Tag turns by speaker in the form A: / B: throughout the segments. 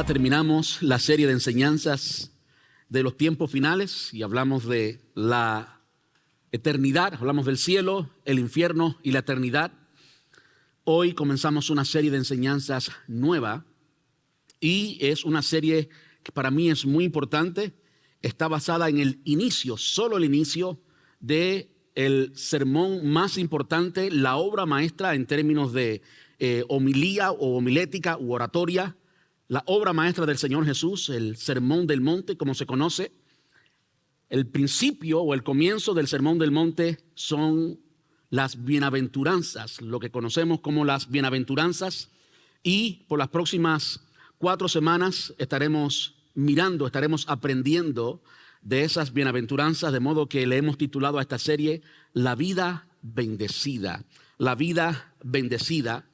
A: terminamos la serie de enseñanzas de los tiempos finales y hablamos de la eternidad, hablamos del cielo, el infierno y la eternidad. Hoy comenzamos una serie de enseñanzas nueva y es una serie que para mí es muy importante. Está basada en el inicio, solo el inicio de el sermón más importante, la obra maestra en términos de homilía o homilética u oratoria, la obra maestra del Señor Jesús, el Sermón del Monte, como se conoce. El principio o el comienzo del Sermón del Monte son las bienaventuranzas, lo que conocemos como las bienaventuranzas, y por las próximas 4 semanas estaremos aprendiendo de esas bienaventuranzas, de modo que le hemos titulado a esta serie La vida bendecida. La vida bendecida.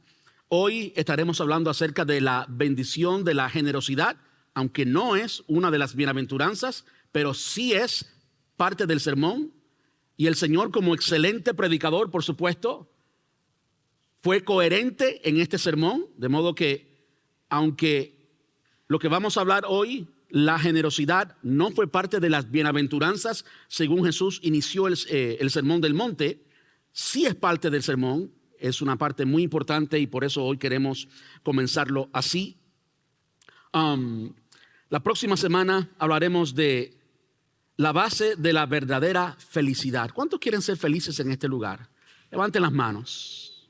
A: Hoy estaremos hablando acerca de la bendición de la generosidad, aunque no es una de las bienaventuranzas, pero sí es parte del sermón. Y el Señor, como excelente predicador, por supuesto, fue coherente en este sermón, de modo que, aunque lo que vamos a hablar hoy, la generosidad, no fue parte de las bienaventuranzas, según Jesús inició el Sermón del Monte, sí es parte del sermón. Es una parte muy importante y por eso hoy queremos comenzarlo así. La próxima semana hablaremos de la base de la verdadera felicidad. ¿Cuántos quieren ser felices en este lugar? Levanten las manos.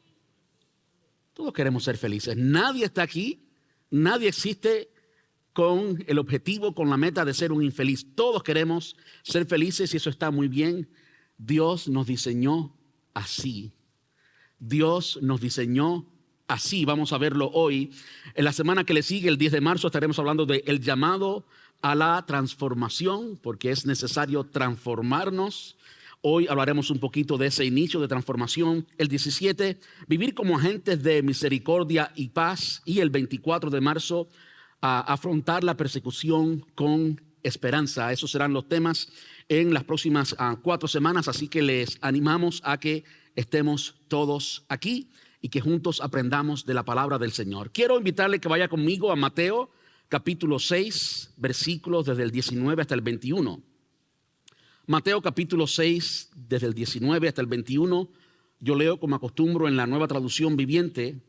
A: Todos queremos ser felices. Nadie está aquí, nadie existe con el objetivo, con la meta de ser un infeliz. Todos queremos ser felices y eso está muy bien. Dios nos diseñó así. Dios nos diseñó así. Vamos a verlo hoy. En la semana que le sigue, el 10 de marzo, estaremos hablando del llamado a la transformación, porque es necesario transformarnos. Hoy hablaremos un poquito de ese inicio de transformación. El 17, vivir como agentes de misericordia y paz. Y el 24 de marzo, afrontar la persecución con esperanza. Esos serán los temas en las próximas 4 semanas, así que les animamos a que estemos todos aquí y que juntos aprendamos de la palabra del Señor. Quiero invitarle que vaya conmigo a Mateo capítulo 6, versículos desde el 19 hasta el 21. Mateo capítulo 6, desde el 19 hasta el 21. Yo leo como acostumbro en la Nueva Traducción Viviente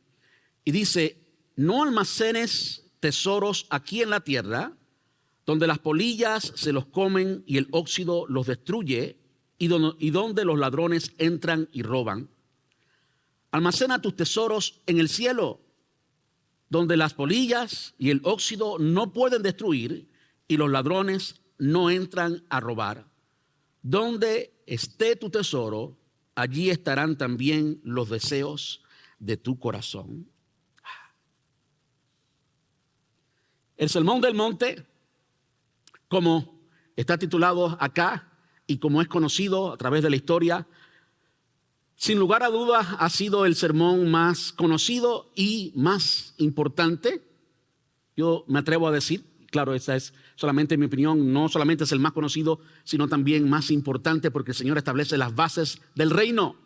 A: y dice: no almacenes tesoros aquí en la tierra, donde las polillas se los comen y el óxido los destruye, y donde los ladrones entran y roban. Almacena tus tesoros en el cielo, donde las polillas y el óxido no pueden destruir y los ladrones no entran a robar. Donde esté tu tesoro, allí estarán también los deseos de tu corazón. El Sermón del Monte, como está titulado acá y como es conocido a través de la historia, sin lugar a dudas ha sido el sermón más conocido y más importante. Yo me atrevo a decir, claro, esa es solamente mi opinión, no solamente es el más conocido, sino también más importante, porque el Señor establece las bases del reino.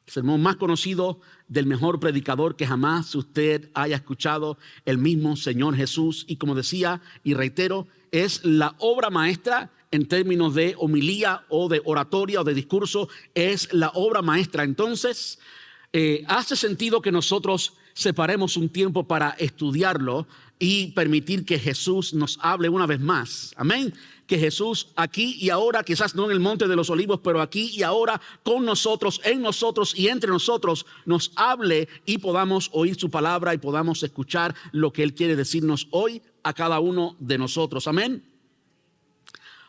A: El sermón más conocido del mejor predicador que jamás usted haya escuchado, el mismo Señor Jesús. Y como decía y reitero, es la obra maestra en términos de homilía o de oratoria o de discurso, es la obra maestra. Entonces, hace sentido que nosotros separemos un tiempo para estudiarlo y permitir que Jesús nos hable una vez más. Amén. Que Jesús aquí y ahora, quizás no en el Monte de los Olivos, pero aquí y ahora con nosotros, en nosotros y entre nosotros, nos hable y podamos oír su palabra y podamos escuchar lo que Él quiere decirnos hoy a cada uno de nosotros. Amén.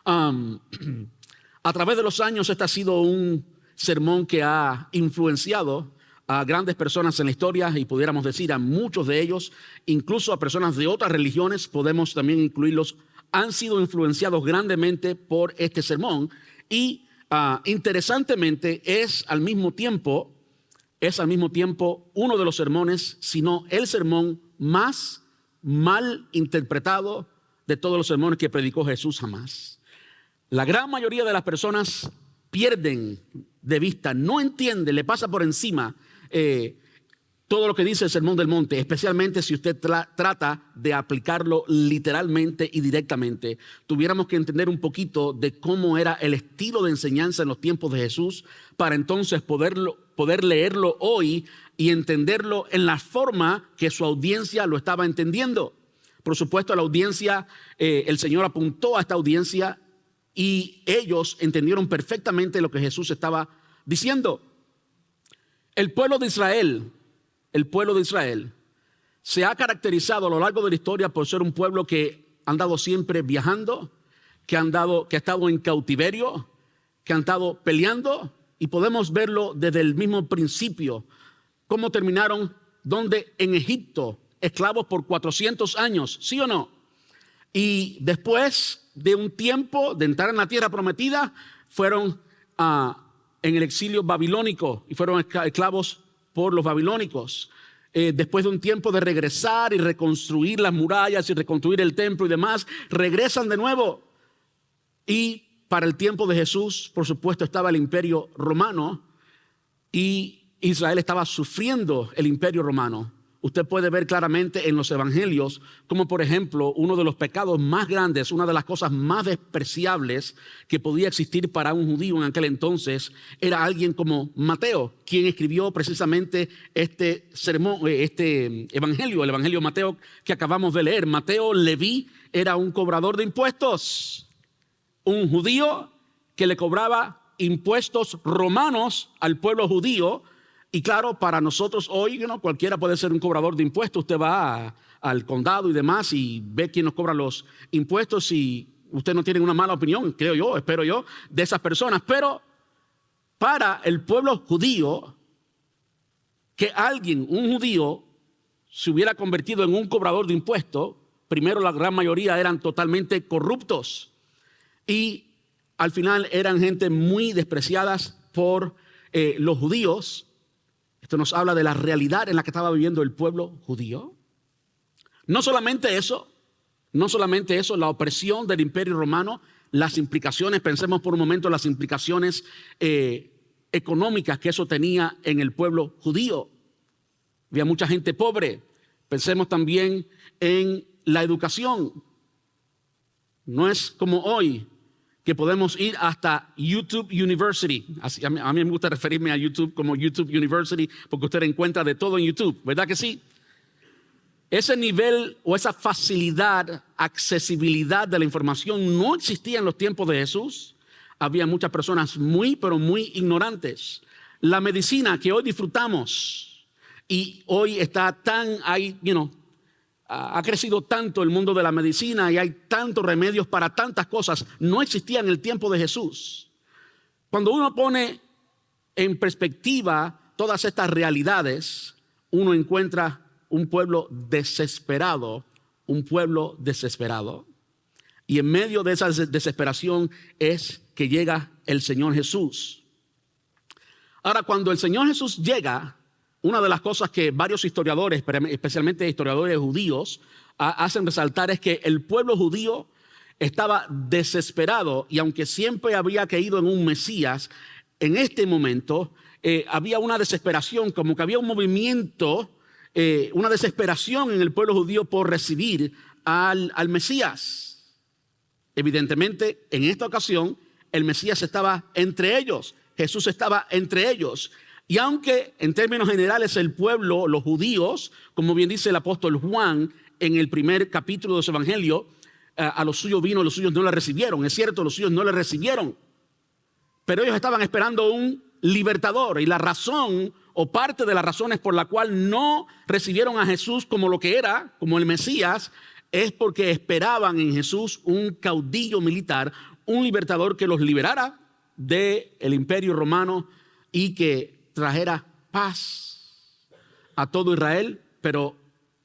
A: A través de los años, este ha sido un sermón que ha influenciado a grandes personas en la historia y pudiéramos decir a muchos de ellos, incluso a personas de otras religiones, podemos también incluirlos, han sido influenciados grandemente por este sermón. Y interesantemente es al mismo tiempo uno de los sermones, sino el sermón más mal interpretado de todos los sermones que predicó Jesús jamás. La gran mayoría de las personas pierden de vista, no entienden, le pasa por encima todo lo que dice el Sermón del Monte, especialmente si usted trata de aplicarlo literalmente y directamente. Tuviéramos que entender un poquito de cómo era el estilo de enseñanza en los tiempos de Jesús para entonces poder leerlo hoy y entenderlo en la forma que su audiencia lo estaba entendiendo. Por supuesto, la audiencia, el Señor apuntó a esta audiencia y ellos entendieron perfectamente lo que Jesús estaba diciendo. El pueblo de Israel se ha caracterizado a lo largo de la historia por ser un pueblo que ha andado siempre viajando, que ha estado en cautiverio, que ha estado peleando, y podemos verlo desde el mismo principio. ¿Cómo terminaron? Donde en Egipto, esclavos por 400 años, ¿sí o no? Y después de un tiempo de entrar en la tierra prometida, fueron en el exilio babilónico y fueron esclavos por los babilónicos. Después de un tiempo de regresar y reconstruir las murallas y reconstruir el templo y demás, regresan de nuevo. Y para el tiempo de Jesús, por supuesto, estaba el imperio romano y Israel estaba sufriendo el imperio romano. Usted puede ver claramente en los evangelios como, por ejemplo, uno de los pecados más grandes, una de las cosas más despreciables que podía existir para un judío en aquel entonces, era alguien como Mateo, quien escribió precisamente este sermón, este evangelio, el evangelio de Mateo que acabamos de leer. Mateo Leví era un cobrador de impuestos, un judío que le cobraba impuestos romanos al pueblo judío. Y claro, para nosotros hoy, cualquiera puede ser un cobrador de impuestos. Usted va al condado y demás y ve quién nos cobra los impuestos y usted no tiene una mala opinión, creo yo, espero yo, de esas personas. Pero para el pueblo judío, que un judío, se hubiera convertido en un cobrador de impuestos, primero la gran mayoría eran totalmente corruptos y al final eran gente muy despreciadas por los judíos. Esto nos habla de la realidad en la que estaba viviendo el pueblo judío. No solamente eso, la opresión del imperio romano, las implicaciones, pensemos por un momento en las implicaciones económicas que eso tenía en el pueblo judío. Había mucha gente pobre. Pensemos también en la educación. No es como hoy, que podemos ir hasta YouTube University. A mí me gusta referirme a YouTube como YouTube University porque usted encuentra de todo en YouTube, ¿verdad que sí? Ese nivel o esa facilidad, accesibilidad de la información no existía en los tiempos de Jesús. Había muchas personas pero muy ignorantes. La medicina que hoy disfrutamos y hoy está ha crecido tanto el mundo de la medicina y hay tantos remedios para tantas cosas. No existía en el tiempo de Jesús. Cuando uno pone en perspectiva todas estas realidades, uno encuentra un pueblo desesperado. Y en medio de esa desesperación es que llega el Señor Jesús. Ahora, cuando el Señor Jesús llega, una de las cosas que varios historiadores, especialmente historiadores judíos, hacen resaltar es que el pueblo judío estaba desesperado y aunque siempre había creído en un Mesías, en este momento había una desesperación, como que había un movimiento, una desesperación en el pueblo judío por recibir al Mesías. Evidentemente, en esta ocasión, el Mesías estaba entre ellos, Jesús estaba entre ellos. Y aunque en términos generales el pueblo, los judíos, como bien dice el apóstol Juan en el primer capítulo de su evangelio, a los suyos vino, los suyos no le recibieron. Es cierto, los suyos no le recibieron. Pero ellos estaban esperando un libertador. Y la razón o parte de las razones por la cual no recibieron a Jesús como lo que era, como el Mesías, es porque esperaban en Jesús un caudillo militar, un libertador que los liberara del imperio romano y que trajera paz a todo Israel, pero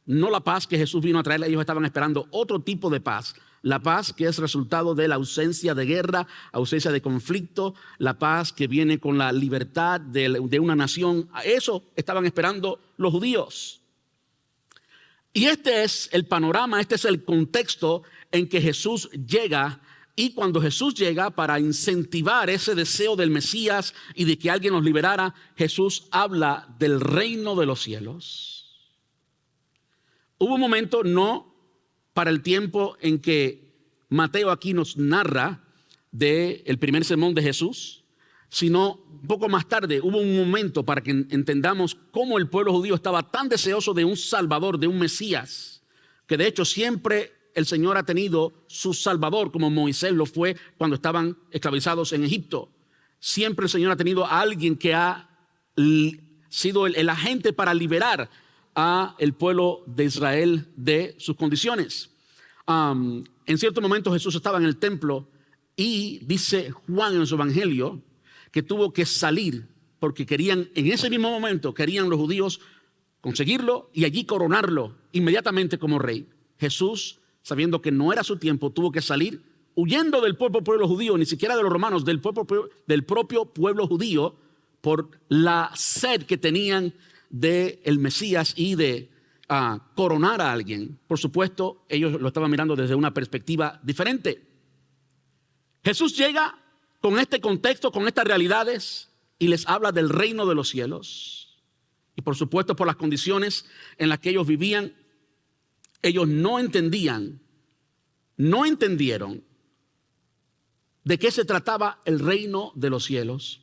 A: no la paz que Jesús vino a traer. Ellos estaban esperando otro tipo de paz, la paz que es resultado de la ausencia de guerra, ausencia de conflicto, la paz que viene con la libertad de una nación. Eso estaban esperando los judíos. Y este es el panorama, este es el contexto en que Jesús llega Y cuando Jesús llega para incentivar ese deseo del Mesías y de que alguien nos liberara, Jesús habla del reino de los cielos. Hubo un momento, no para el tiempo en que Mateo aquí nos narra del primer sermón de Jesús, sino un poco más tarde hubo un momento para que entendamos cómo el pueblo judío estaba tan deseoso de un Salvador, de un Mesías, que de hecho siempre el Señor ha tenido su Salvador, como Moisés lo fue cuando estaban esclavizados en Egipto. Siempre el Señor ha tenido a alguien que ha sido el agente para liberar a el pueblo de Israel de sus condiciones. En cierto momento Jesús estaba en el templo y dice Juan en su evangelio que tuvo que salir porque querían, en ese mismo momento, querían los judíos conseguirlo y allí coronarlo inmediatamente como rey. Jesús, sabiendo que no era su tiempo, tuvo que salir huyendo del propio pueblo judío, ni siquiera de los romanos, del propio pueblo judío, por la sed que tenían del Mesías y de coronar a alguien. Por supuesto, ellos lo estaban mirando desde una perspectiva diferente. Jesús llega con este contexto, con estas realidades, y les habla del reino de los cielos. Y por supuesto, por las condiciones en las que ellos vivían, ellos no entendieron de qué se trataba el reino de los cielos.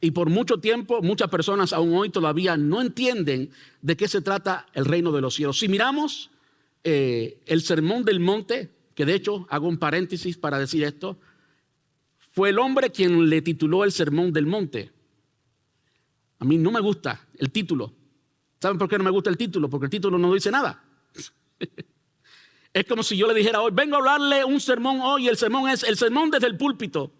A: Y por mucho tiempo, muchas personas aún hoy todavía no entienden de qué se trata el reino de los cielos. Si miramos el Sermón del Monte, que de hecho hago un paréntesis para decir esto, fue el hombre quien le tituló el Sermón del Monte. A mí no me gusta el título. ¿Saben por qué no me gusta el título? Porque el título no dice nada. Es como si yo le dijera hoy, vengo a hablarle un sermón hoy, y el sermón es el sermón desde el púlpito.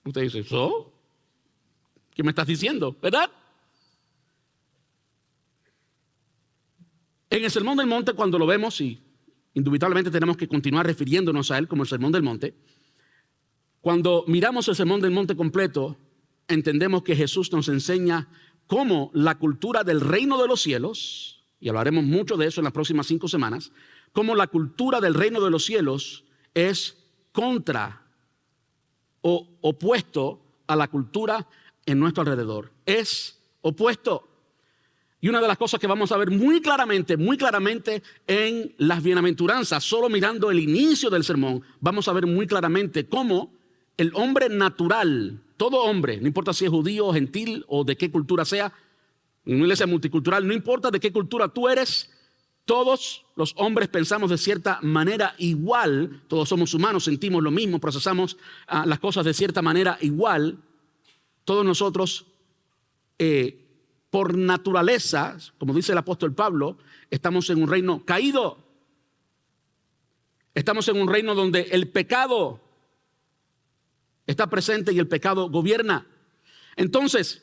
A: Usted dice, ¿so? ¿Qué me estás diciendo? ¿Verdad? En el Sermón del Monte, cuando lo vemos, y indubitablemente tenemos que continuar refiriéndonos a él como el Sermón del Monte, cuando miramos el Sermón del Monte completo, entendemos que Jesús nos enseña cómo la cultura del reino de los cielos, y hablaremos mucho de eso en las próximas 5 semanas, cómo la cultura del reino de los cielos es contra o opuesto a la cultura en nuestro alrededor. Es opuesto. Y una de las cosas que vamos a ver muy claramente en las bienaventuranzas, solo mirando el inicio del sermón, vamos a ver muy claramente cómo el hombre natural, todo hombre, no importa si es judío o gentil o de qué cultura sea, en una iglesia multicultural, no importa de qué cultura tú eres, todos los hombres pensamos de cierta manera igual, todos somos humanos, sentimos lo mismo, procesamos las cosas de cierta manera igual. Todos nosotros, por naturaleza, como dice el apóstol Pablo, estamos en un reino caído. Estamos en un reino donde el pecado está presente y el pecado gobierna. Entonces,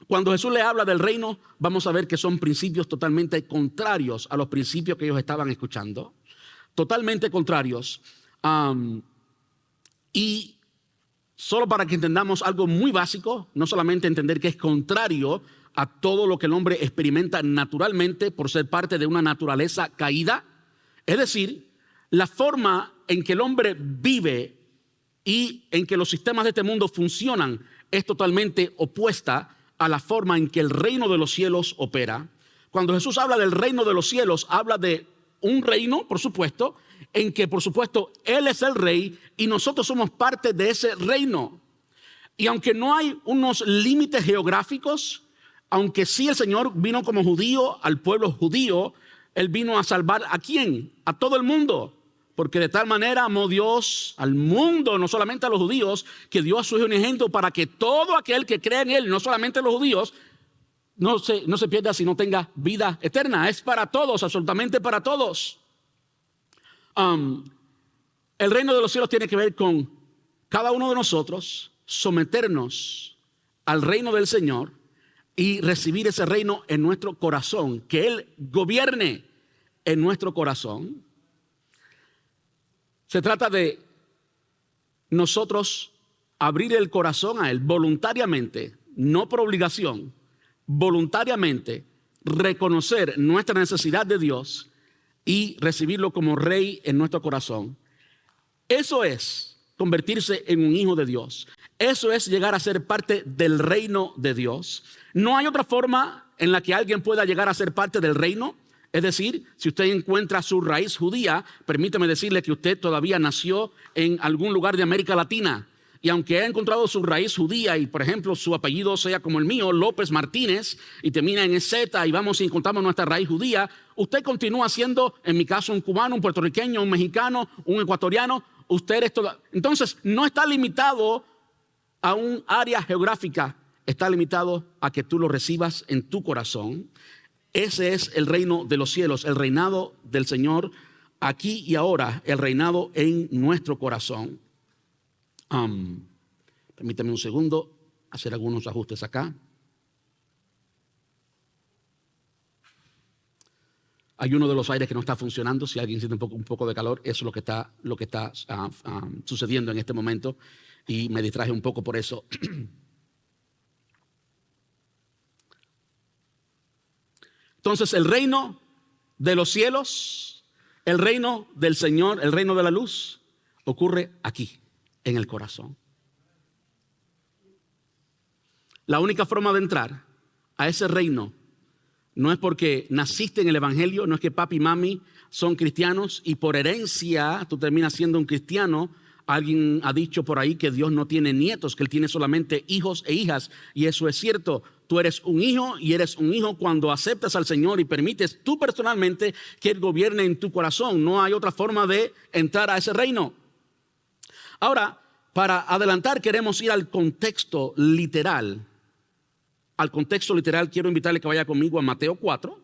A: cuando Jesús le habla del reino, vamos a ver que son principios totalmente contrarios a los principios que ellos estaban escuchando. Totalmente contrarios. Y solo para que entendamos algo muy básico, no solamente entender que es contrario a todo lo que el hombre experimenta naturalmente por ser parte de una naturaleza caída. Es decir, la forma en que el hombre vive y en que los sistemas de este mundo funcionan es totalmente opuesta a la forma en que el reino de los cielos opera. Cuando Jesús habla del reino de los cielos, habla de un reino, por supuesto, en que por supuesto Él es el rey y nosotros somos parte de ese reino. Y aunque no hay unos límites geográficos, aunque sí el Señor vino como judío al pueblo judío, Él vino a salvar ¿a quién? A todo el mundo. Porque de tal manera amó Dios al mundo, no solamente a los judíos, que dio a su Hijo unigénito para que todo aquel que cree en Él, no solamente los judíos, no se pierda, sino tenga vida eterna. Es para todos, absolutamente para todos. El reino de los cielos tiene que ver con cada uno de nosotros someternos al reino del Señor y recibir ese reino en nuestro corazón, que Él gobierne en nuestro corazón. Se trata de nosotros abrir el corazón a Él voluntariamente, no por obligación, voluntariamente reconocer nuestra necesidad de Dios y recibirlo como rey en nuestro corazón. Eso es convertirse en un hijo de Dios. Eso es llegar a ser parte del reino de Dios. No hay otra forma en la que alguien pueda llegar a ser parte del reino. Es decir, si usted encuentra su raíz judía, permítame decirle que usted todavía nació en algún lugar de América Latina. Y aunque haya encontrado su raíz judía y, por ejemplo, su apellido sea como el mío, López Martínez, y termina en Z y vamos y encontramos nuestra raíz judía, usted continúa siendo, en mi caso, un cubano, un puertorriqueño, un mexicano, un ecuatoriano. Usted es todo. Entonces, no está limitado a un área geográfica, está limitado a que tú lo recibas en tu corazón. Ese es el reino de los cielos, el reinado del Señor aquí y ahora, el reinado en nuestro corazón. Permítame un segundo, hacer algunos ajustes acá. Hay uno de los aires que no está funcionando. Si alguien siente un poco de calor, eso es lo que está sucediendo en este momento. Y me distraje un poco por eso. Entonces, el reino de los cielos, el reino del Señor, el reino de la luz, ocurre aquí, en el corazón. La única forma de entrar a ese reino no es porque naciste en el evangelio, no es que papi y mami son cristianos y por herencia tú terminas siendo un cristiano. Alguien ha dicho por ahí que Dios no tiene nietos, que Él tiene solamente hijos e hijas. Y eso es cierto. Tú eres un hijo y eres un hijo cuando aceptas al Señor y permites tú personalmente que Él gobierne en tu corazón. No hay otra forma de entrar a ese reino. Ahora, para adelantar queremos ir al contexto literal. Al contexto literal quiero invitarle que vaya conmigo a Mateo 4.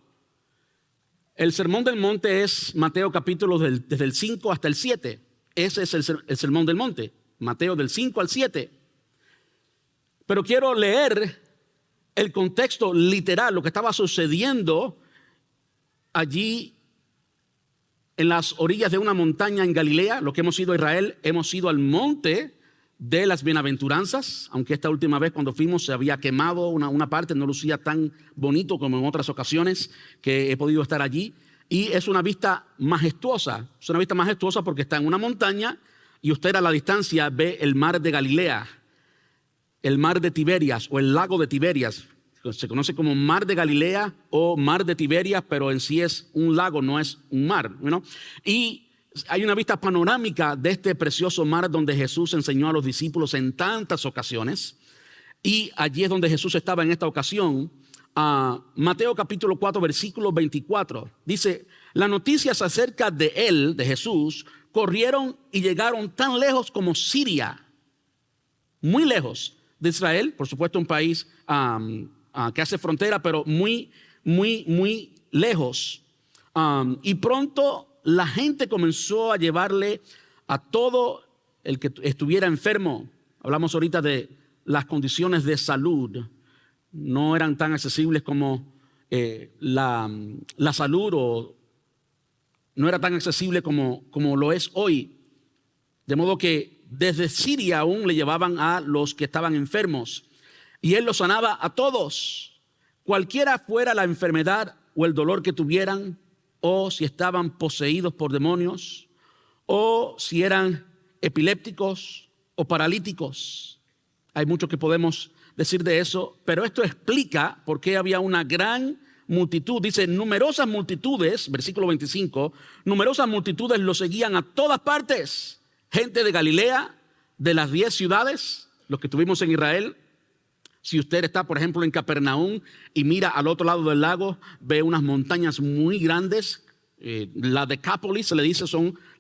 A: El Sermón del Monte es Mateo capítulo desde el 5 hasta el 7. Ese es el Sermón del Monte, Mateo del 5 al 7. Pero quiero leer el contexto literal, lo que estaba sucediendo allí en las orillas de una montaña en Galilea. Lo que hemos ido a Israel, hemos ido al monte de las bienaventuranzas, aunque esta última vez cuando fuimos se había quemado una parte, no lucía tan bonito como en otras ocasiones que he podido estar allí. Y es una vista majestuosa, porque está en una montaña y usted a la distancia ve el mar de Galilea, el mar de Tiberias o el lago de Tiberias. Se conoce como mar de Galilea o mar de Tiberias, pero en sí es un lago, no es un mar, ¿no? Y hay una vista panorámica de este precioso mar donde Jesús enseñó a los discípulos en tantas ocasiones. Y allí es donde Jesús estaba en esta ocasión. Mateo capítulo 4 versículo 24 dice: las noticias acerca de él, de Jesús, corrieron y llegaron tan lejos como Siria, muy lejos de Israel, por supuesto un país que hace frontera, pero muy lejos. Y pronto la gente comenzó a llevarle a todo el que estuviera enfermo. Hablamos ahorita de las condiciones de salud. No eran tan accesibles como la salud, o no era tan accesible como lo es hoy. De modo que desde Siria aún le llevaban a los que estaban enfermos. Y él los sanaba a todos, cualquiera fuera la enfermedad o el dolor que tuvieran, o si estaban poseídos por demonios, o si eran epilépticos o paralíticos. Hay mucho que podemos decir de eso, pero esto explica por qué había una gran multitud. Dice: numerosas multitudes, versículo 25, numerosas multitudes lo seguían a todas partes. Gente de Galilea, de las 10 ciudades, los que tuvimos en Israel. Si usted está, por ejemplo, en Capernaum y mira al otro lado del lago, ve unas montañas muy grandes. La Decápolis, se le dice,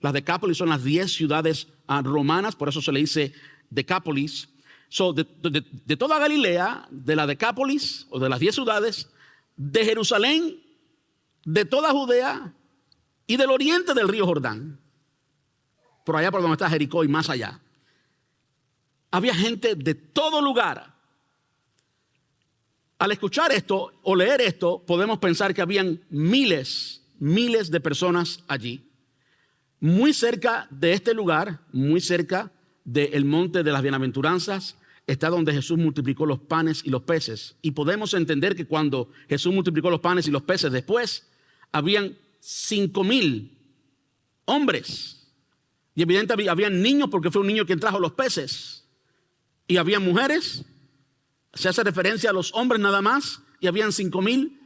A: las 10 ciudades romanas, por eso se le dice Decápolis. De toda Galilea, de la Decápolis o de las 10 ciudades, de Jerusalén, de toda Judea y del oriente del río Jordán, por allá por donde está Jericó y más allá, había gente de todo lugar. Al escuchar esto o leer esto, podemos pensar que habían miles de personas allí, muy cerca de este lugar, muy cerca del monte de las bienaventuranzas, está donde Jesús multiplicó los panes y los peces. Y podemos entender que cuando Jesús multiplicó los panes y los peces, después habían 5,000 hombres. Y evidentemente había niños porque fue un niño quien trajo los peces. Y había mujeres, se hace referencia a los hombres nada más, y habían 5,000.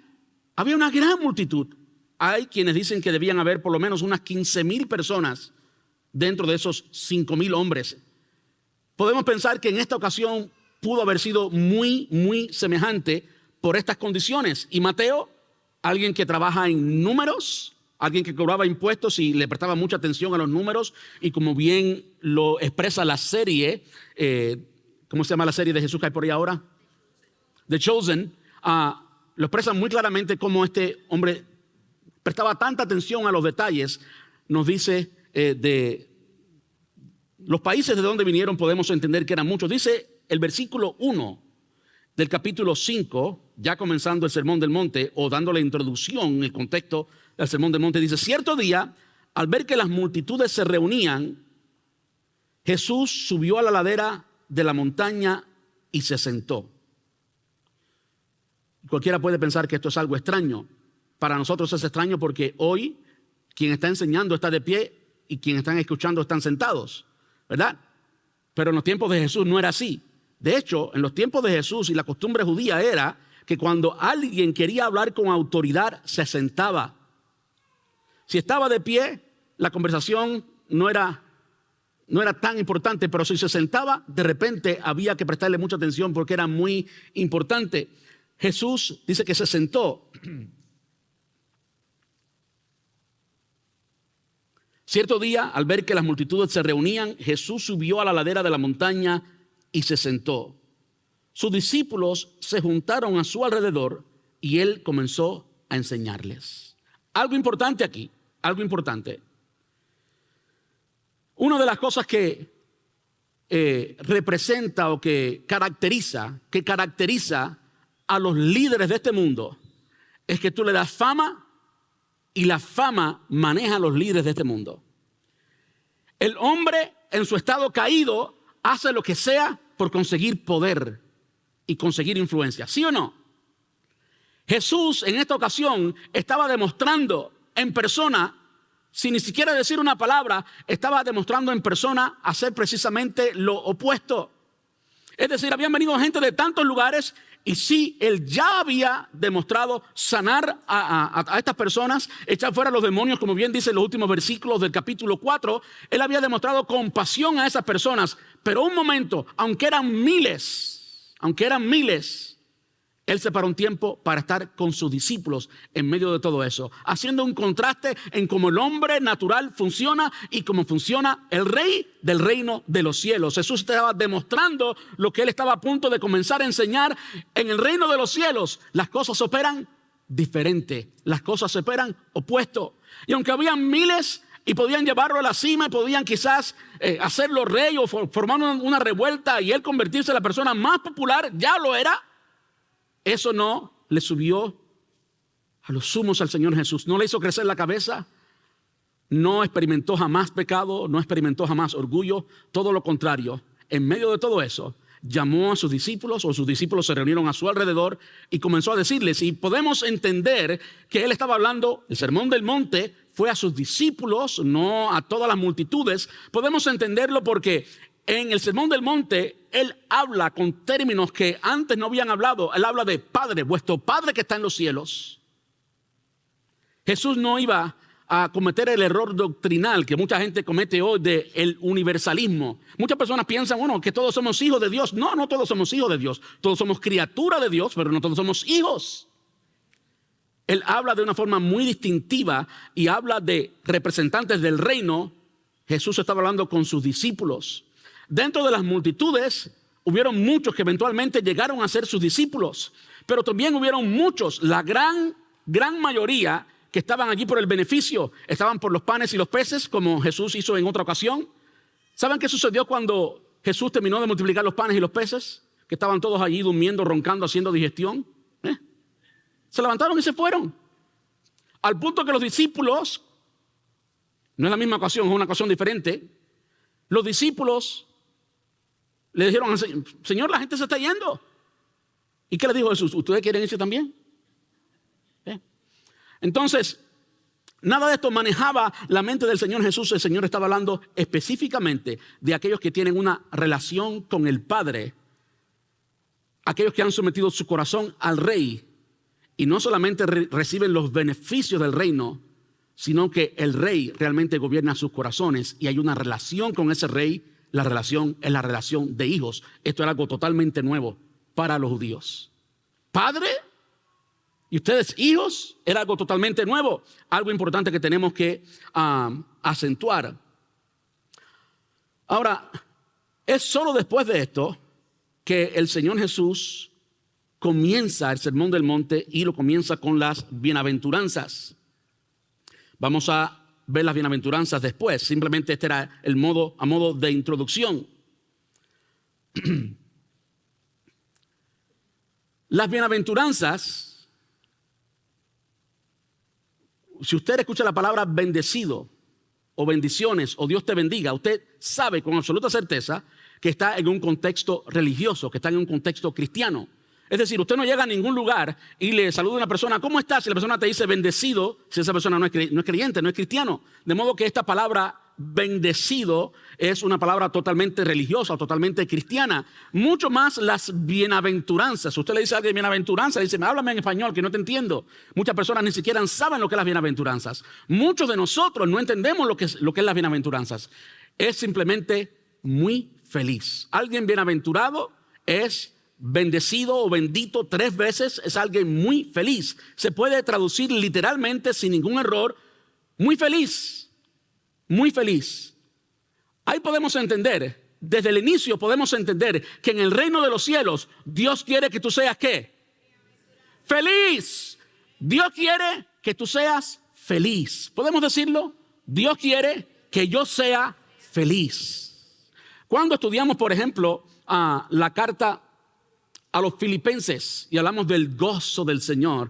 A: Había una gran multitud. Hay quienes dicen que debían haber por lo menos unas 15,000 personas dentro de esos 5,000 hombres. Podemos pensar que en esta ocasión pudo haber sido muy, muy semejante por estas condiciones. Y Mateo, alguien que trabaja en números, alguien que cobraba impuestos y le prestaba mucha atención a los números, y como bien lo expresa la serie, ¿cómo se llama la serie de Jesús que hay por ahí ahora? The Chosen. Lo expresa muy claramente cómo este hombre prestaba tanta atención a los detalles. Nos dice de los países de donde vinieron, podemos entender que eran muchos. Dice el versículo 1 del capítulo 5, ya comenzando el Sermón del Monte, o dando la introducción, el contexto del Sermón del Monte, dice: cierto día, al ver que las multitudes se reunían, Jesús subió a la ladera de la montaña y se sentó. Cualquiera puede pensar que esto es algo extraño. Para nosotros es extraño porque hoy quien está enseñando está de pie y quien están escuchando están sentados, ¿verdad? Pero en los tiempos de Jesús no era así. De hecho, en los tiempos de Jesús y la costumbre judía era que cuando alguien quería hablar con autoridad, se sentaba. Si estaba de pie, la conversación no era tan importante, pero si se sentaba, de repente había que prestarle mucha atención porque era muy importante. Jesús dice que se sentó. Cierto día, al ver que las multitudes se reunían, Jesús subió a la ladera de la montaña y se sentó. Sus discípulos se juntaron a su alrededor y él comenzó a enseñarles. Algo importante aquí, algo importante. Una de las cosas que representa o que caracteriza a los líderes de este mundo es que tú le das fama y la fama maneja a los líderes de este mundo. El hombre en su estado caído hace lo que sea por conseguir poder y conseguir influencia, ¿sí o no? Jesús en esta ocasión estaba demostrando en persona, sin ni siquiera decir una palabra, estaba demostrando en persona hacer precisamente lo opuesto. Es decir, habían venido gente de tantos lugares y sí, él ya había demostrado sanar a estas personas, echar fuera a los demonios, como bien dice en los últimos versículos del capítulo 4. Él había demostrado compasión a esas personas, pero un momento, aunque eran miles, él separó un tiempo para estar con sus discípulos en medio de todo eso, haciendo un contraste en cómo el hombre natural funciona y cómo funciona el rey del reino de los cielos. Jesús estaba demostrando lo que él estaba a punto de comenzar a enseñar. En el reino de los cielos las cosas operan diferente, las cosas se operan opuesto. Y aunque habían miles y podían llevarlo a la cima y podían quizás hacerlo rey o formar una revuelta y él convertirse en la persona más popular, ya lo era. Eso no le subió a los humos al Señor Jesús, no le hizo crecer la cabeza, no experimentó jamás pecado, no experimentó jamás orgullo, todo lo contrario. En medio de todo eso, llamó a sus discípulos, o sus discípulos se reunieron a su alrededor y comenzó a decirles, y podemos entender que él estaba hablando, el Sermón del Monte fue a sus discípulos, no a todas las multitudes. Podemos entenderlo porque en el Sermón del Monte, él habla con términos que antes no habían hablado. Él habla de Padre, vuestro Padre que está en los cielos. Jesús no iba a cometer el error doctrinal que mucha gente comete hoy del universalismo. Muchas personas piensan, bueno, que todos somos hijos de Dios. No, no todos somos hijos de Dios. Todos somos criaturas de Dios, pero no todos somos hijos. Él habla de una forma muy distintiva y habla de representantes del reino. Jesús estaba hablando con sus discípulos. Dentro de las multitudes hubieron muchos que eventualmente llegaron a ser sus discípulos, pero también hubieron muchos, la gran mayoría, que estaban allí por el beneficio, estaban por los panes y los peces, como Jesús hizo en otra ocasión. ¿Saben qué sucedió cuando Jesús terminó de multiplicar los panes y los peces? Que estaban todos allí durmiendo, roncando, haciendo digestión. Se levantaron y se fueron. Al punto que los discípulos, no es la misma ocasión, es una ocasión diferente, los discípulos le dijeron al Señor, Señor, la gente se está yendo. ¿Y qué le dijo Jesús? ¿Ustedes quieren irse también? Entonces, Nada de esto manejaba la mente del Señor Jesús. El Señor estaba hablando específicamente de aquellos que tienen una relación con el Padre, aquellos que han sometido su corazón al Rey y no solamente reciben los beneficios del reino, sino que el Rey realmente gobierna sus corazones y hay una relación con ese Rey. La relación es la relación de hijos. Esto era algo totalmente nuevo para los judíos. Padre y ustedes hijos era algo totalmente nuevo, algo importante que tenemos que acentuar. Ahora, es solo después de esto que el Señor Jesús comienza el Sermón del Monte y lo comienza con las bienaventuranzas. Vamos a ver las bienaventuranzas después. Simplemente este era a modo de introducción. Las bienaventuranzas, si usted escucha la palabra bendecido o bendiciones o Dios te bendiga, usted sabe con absoluta certeza que está en un contexto religioso, que está en un contexto cristiano. Es decir, usted no llega a ningún lugar y le saluda a una persona, ¿cómo estás? Si la persona te dice bendecido, si esa persona no es creyente, no es cristiano. De modo que esta palabra bendecido es una palabra totalmente religiosa, totalmente cristiana. Mucho más las bienaventuranzas. Usted le dice a alguien bienaventuranza, le dice, háblame en español que no te entiendo. Muchas personas ni siquiera saben lo que es las bienaventuranzas. Muchos de nosotros no entendemos lo que es las bienaventuranzas. Es simplemente muy feliz. Alguien bienaventurado es bendecido o bendito 3 veces, es alguien muy feliz. Se puede traducir literalmente sin ningún error, muy feliz, muy feliz. Ahí podemos entender, desde el inicio podemos entender que en el reino de los cielos Dios quiere que tú seas ¿qué? Feliz. Dios quiere que tú seas feliz. ¿Podemos decirlo? Dios quiere que yo sea feliz. Cuando estudiamos, por ejemplo, la carta a los filipenses y hablamos del gozo del Señor,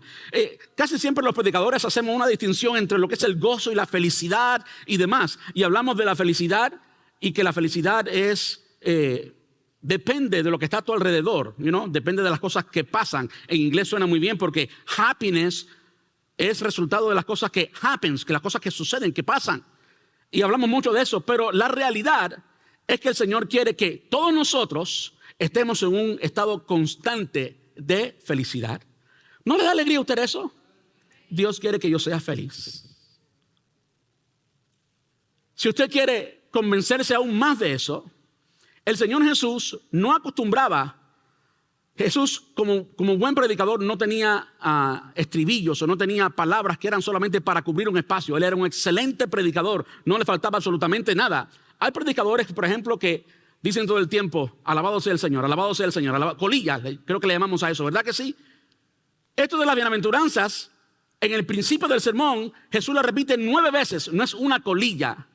A: casi siempre los predicadores hacemos una distinción entre lo que es el gozo y la felicidad y demás, y hablamos de la felicidad y que la felicidad es depende de lo que está a tu alrededor, depende de las cosas que pasan. En inglés suena muy bien porque happiness es resultado de las cosas que happens, que las cosas que suceden, que pasan, y hablamos mucho de eso, pero la realidad es que el Señor quiere que todos nosotros estemos en un estado constante de felicidad. ¿No le da alegría a usted eso? Dios quiere que yo sea feliz. Si usted quiere convencerse aún más de eso, el Señor Jesús no acostumbraba. Jesús, como buen predicador, no tenía estribillos o no tenía palabras que eran solamente para cubrir un espacio. Él era un excelente predicador, no le faltaba absolutamente nada. Hay predicadores, por ejemplo, que dicen todo el tiempo, alabado sea el Señor, alabado sea el Señor, colilla, creo que le llamamos a eso, ¿verdad que sí? Esto de las bienaventuranzas, en el principio del sermón, Jesús la repite 9 veces, no es una colilla.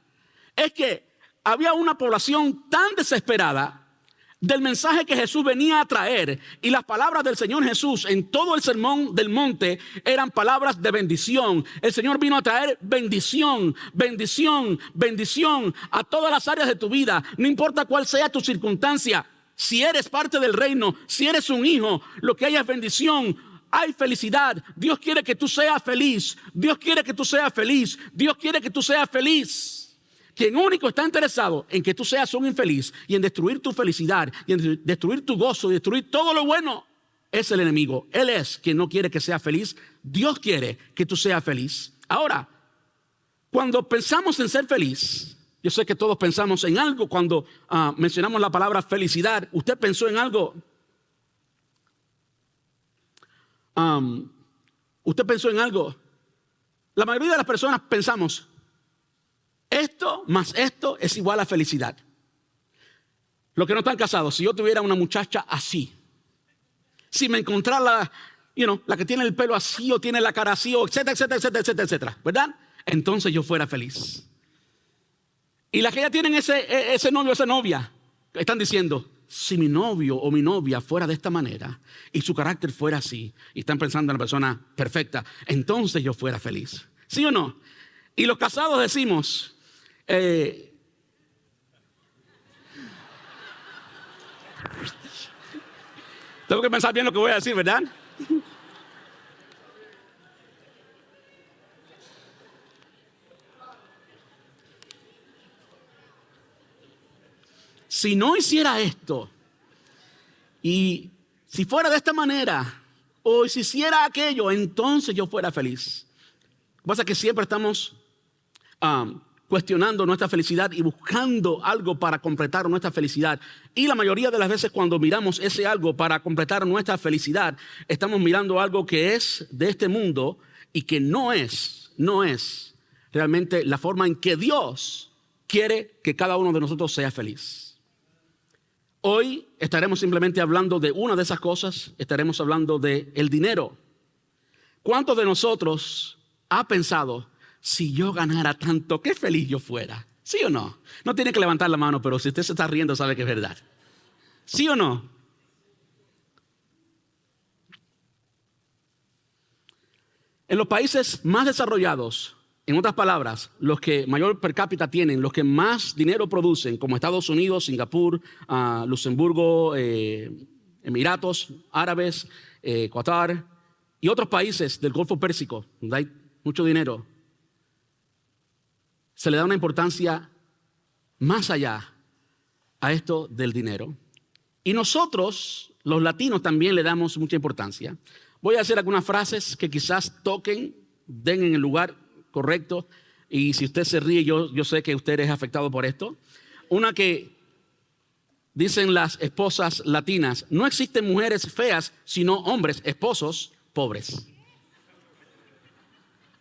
A: Es que había una población tan desesperada del mensaje que Jesús venía a traer, y las palabras del Señor Jesús en todo el sermón del monte eran palabras de bendición. El Señor vino a traer bendición, bendición, bendición a todas las áreas de tu vida, no importa cuál sea tu circunstancia. Si eres parte del reino, si eres un hijo, lo que hay es bendición. Hay felicidad. Dios quiere que tú seas feliz. Dios quiere que tú seas feliz. Dios quiere que tú seas feliz. Quien único está interesado en que tú seas un infeliz y en destruir tu felicidad y en destruir tu gozo y destruir todo lo bueno es el enemigo. Él es quien no quiere que seas feliz. Dios quiere que tú seas feliz. Ahora, cuando pensamos en ser feliz, yo sé que todos pensamos en algo cuando mencionamos la palabra felicidad. ¿Usted pensó en algo? ¿Usted pensó en algo? La mayoría de las personas pensamos, esto más esto es igual a felicidad. Los que no están casados, si yo tuviera una muchacha así, si me encontrara la que tiene el pelo así o tiene la cara así, o etcétera, etcétera, etcétera, etcétera, etcétera, ¿verdad? Entonces yo fuera feliz. Y las que ya tienen ese novio o esa novia, están diciendo, si mi novio o mi novia fuera de esta manera y su carácter fuera así, y están pensando en la persona perfecta, entonces yo fuera feliz. ¿Sí o no? Y los casados decimos, tengo que pensar bien lo que voy a decir, ¿verdad? si no hiciera esto, y si fuera de esta manera, o si hiciera aquello, entonces yo fuera feliz. Lo que pasa es que siempre estamos cuestionando nuestra felicidad y buscando algo para completar nuestra felicidad. Y la mayoría de las veces cuando miramos ese algo para completar nuestra felicidad, estamos mirando algo que es de este mundo y que no es realmente la forma en que Dios quiere que cada uno de nosotros sea feliz. Hoy estaremos simplemente hablando de una de esas cosas, estaremos hablando de el dinero. ¿Cuántos de nosotros ha pensado, si yo ganara tanto, qué feliz yo fuera? ¿Sí o no? No tiene que levantar la mano, pero si usted se está riendo, sabe que es verdad. ¿Sí o no? En los países más desarrollados, en otras palabras, los que mayor per cápita tienen, los que más dinero producen, como Estados Unidos, Singapur, Luxemburgo, Emiratos Árabes, Qatar y otros países del Golfo Pérsico, donde hay mucho dinero, se le da una importancia más allá a esto del dinero. Y nosotros, los latinos, también le damos mucha importancia. Voy a hacer algunas frases que quizás toquen, den en el lugar correcto. Y si usted se ríe, yo sé que usted es afectado por esto. Una que dicen las esposas latinas: no existen mujeres feas, sino hombres, esposos pobres.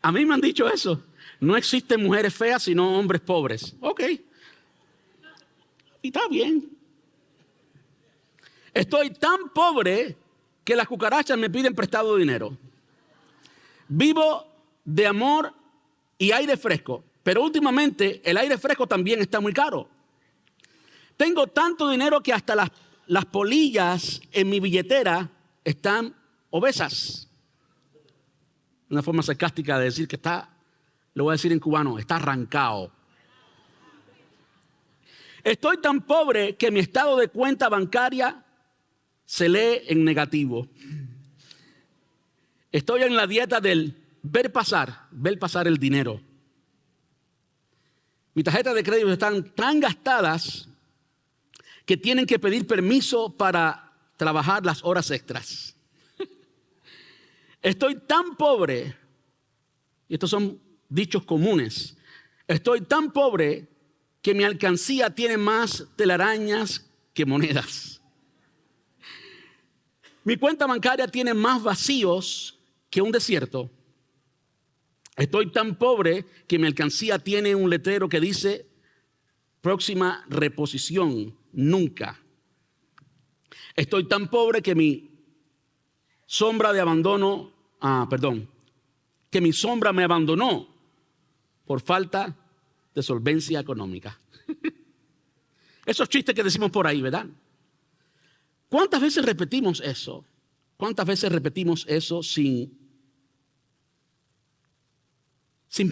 A: A mí me han dicho eso. No existen mujeres feas, sino hombres pobres. Ok. Y está bien. Estoy tan pobre que las cucarachas me piden prestado dinero. Vivo de amor y aire fresco, pero últimamente el aire fresco también está muy caro. Tengo tanto dinero que hasta las polillas en mi billetera están obesas. Una forma sarcástica de decir que está, lo voy a decir en cubano, está arrancado. Estoy tan pobre que mi estado de cuenta bancaria se lee en negativo. Estoy en la dieta del ver pasar el dinero. Mis tarjetas de crédito están tan gastadas que tienen que pedir permiso para trabajar las horas extras. Estoy tan pobre, y estos son dichos comunes, estoy tan pobre que mi alcancía tiene más telarañas que monedas. Mi cuenta bancaria tiene más vacíos que un desierto. Estoy tan pobre que mi alcancía tiene un letrero que dice: próxima reposición, nunca. Estoy tan pobre que mi sombra de abandono, que mi sombra me abandonó por falta de solvencia económica. Esos chistes que decimos por ahí, ¿verdad? ¿Cuántas veces repetimos eso? ¿Cuántas veces repetimos eso sin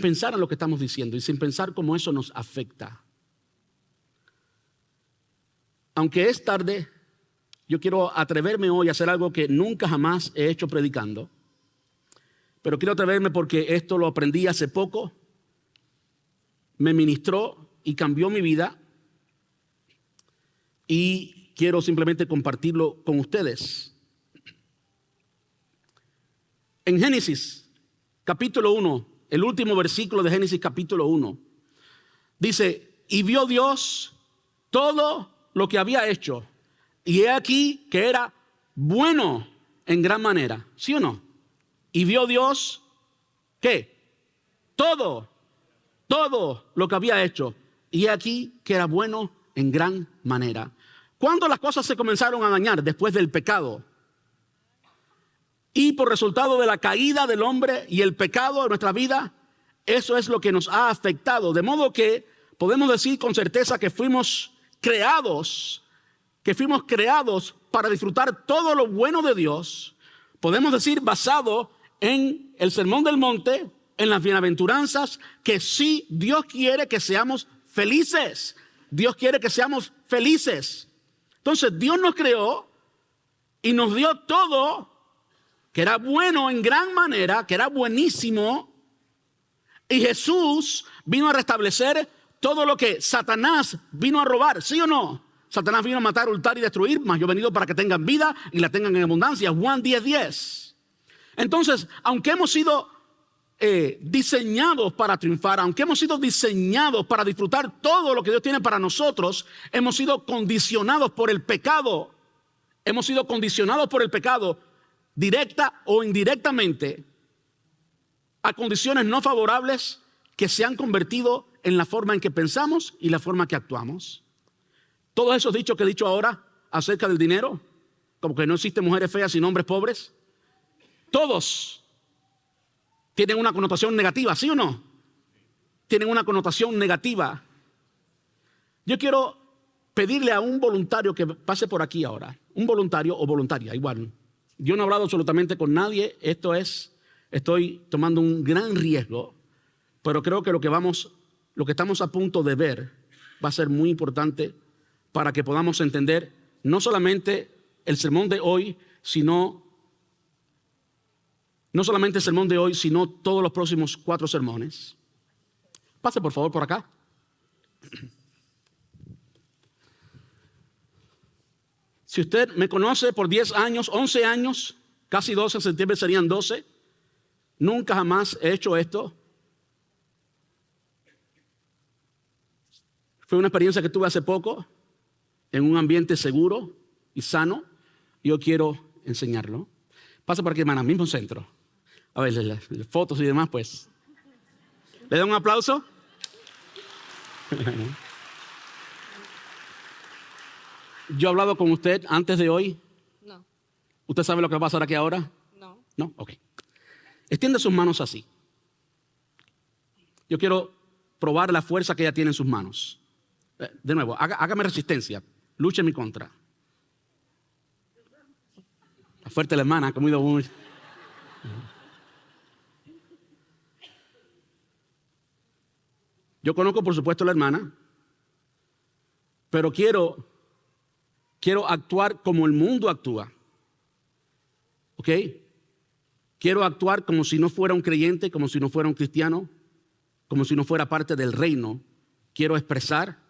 A: pensar en lo que estamos diciendo y sin pensar cómo eso nos afecta? Aunque es tarde, yo quiero atreverme hoy a hacer algo que nunca jamás he hecho predicando. Pero quiero atreverme porque esto lo aprendí hace poco, me ministró y cambió mi vida. Y quiero simplemente compartirlo con ustedes. En Génesis, capítulo 1, el último versículo de Génesis, capítulo 1, dice: y vio Dios todo lo que había hecho, y he aquí que era bueno en gran manera. ¿Sí o no? Y vio Dios, ¿qué? Todo lo que había hecho, y he aquí que era bueno en gran manera. ¿Cuándo las cosas se comenzaron a dañar? Después del pecado. Y por resultado de la caída del hombre y el pecado de nuestra vida, eso es lo que nos ha afectado. De modo que podemos decir con certeza que fuimos creados para disfrutar todo lo bueno de Dios. Podemos decir, basado en el Sermón del Monte, en las bienaventuranzas, que sí, Dios quiere que seamos felices. Dios quiere que seamos felices. Entonces Dios nos creó y nos dio todo que era bueno en gran manera, que era buenísimo. Y Jesús vino a restablecer todo lo que Satanás vino a robar. ¿Sí o no? Satanás vino a matar, hurtar y destruir, mas yo he venido para que tengan vida y la tengan en abundancia. Juan 10:10. Entonces, aunque hemos sido diseñados para triunfar, aunque hemos sido diseñados para disfrutar todo lo que Dios tiene para nosotros, hemos sido condicionados por el pecado. Hemos sido condicionados por el pecado, directa o indirectamente, a condiciones no favorables que se han convertido en la forma en que pensamos y la forma que actuamos. Todos esos dichos que he dicho ahora acerca del dinero, como que no existen mujeres feas sin hombres pobres, todos tienen una connotación negativa, ¿sí o no? Tienen una connotación negativa. Yo quiero pedirle a un voluntario que pase por aquí ahora, un voluntario o voluntaria, igual. Yo no he hablado absolutamente con nadie, estoy tomando un gran riesgo, pero creo que lo que estamos a punto de ver va a ser muy importante para que podamos entender no solamente el sermón de hoy, sino todos los próximos 4 sermones. Pase por favor por acá. Si usted me conoce por 10 años, 11 años, casi 12, en septiembre serían 12, nunca jamás he hecho esto. Fue una experiencia que tuve hace poco en un ambiente seguro y sano. Yo quiero enseñarlo. Pasa por aquí, hermana, mismo centro. A ver, las fotos y demás, pues. ¿Le da un aplauso? Yo he hablado con usted antes de hoy.
B: No.
A: ¿Usted sabe lo que va a pasar aquí ahora?
B: No.
A: No, ok. Extiende sus manos así. Yo quiero probar la fuerza que ella tiene en sus manos. De nuevo, hágame resistencia. Luche en mi contra. Está fuerte la hermana, ha comido muy. Yo conozco, por supuesto, a la hermana, pero quiero actuar como el mundo actúa. ¿Ok? Quiero actuar como si no fuera un creyente, como si no fuera un cristiano, como si no fuera parte del reino. Quiero expresar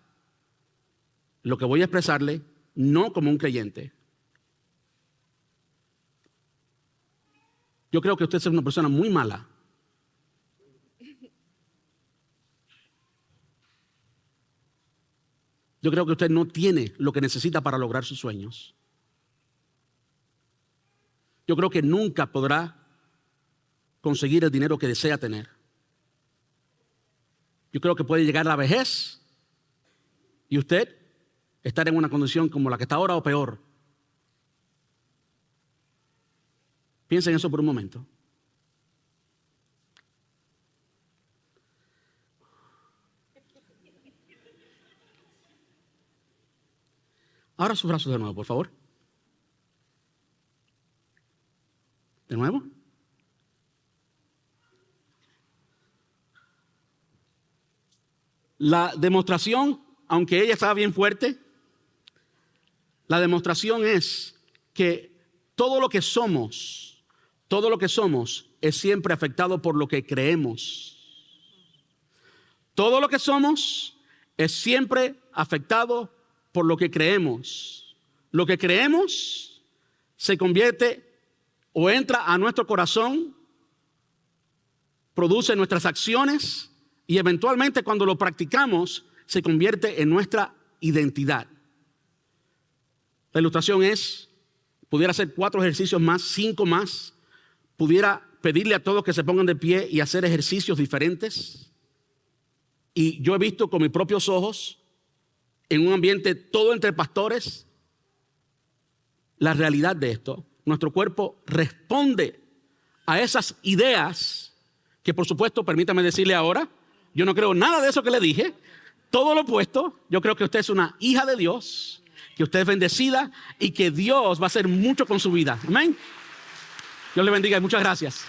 A: lo que voy a expresarle, no como un creyente. Yo creo que usted es una persona muy mala. Yo creo que usted no tiene lo que necesita para lograr sus sueños. Yo creo que nunca podrá conseguir el dinero que desea tener. Yo creo que puede llegar a la vejez y usted estar en una condición como la que está ahora o peor. Piensen en eso por un momento. Ahora sus brazos de nuevo, por favor. De nuevo. La demostración, aunque ella estaba bien fuerte, la demostración es que todo lo que somos es siempre afectado por lo que creemos. Todo lo que somos es siempre afectado por lo que creemos. Lo que creemos se convierte o entra a nuestro corazón, produce nuestras acciones y eventualmente cuando lo practicamos se convierte en nuestra identidad. La ilustración es, pudiera hacer 4 ejercicios más, 5 más, pudiera pedirle a todos que se pongan de pie y hacer ejercicios diferentes. Y yo he visto con mis propios ojos, en un ambiente todo entre pastores, la realidad de esto. Nuestro cuerpo responde a esas ideas que, por supuesto, permítame decirle ahora, yo no creo nada de eso que le dije, todo lo opuesto. Yo creo que usted es una hija de Dios, que usted es bendecida y que Dios va a hacer mucho con su vida. Amén. Dios le bendiga y muchas gracias.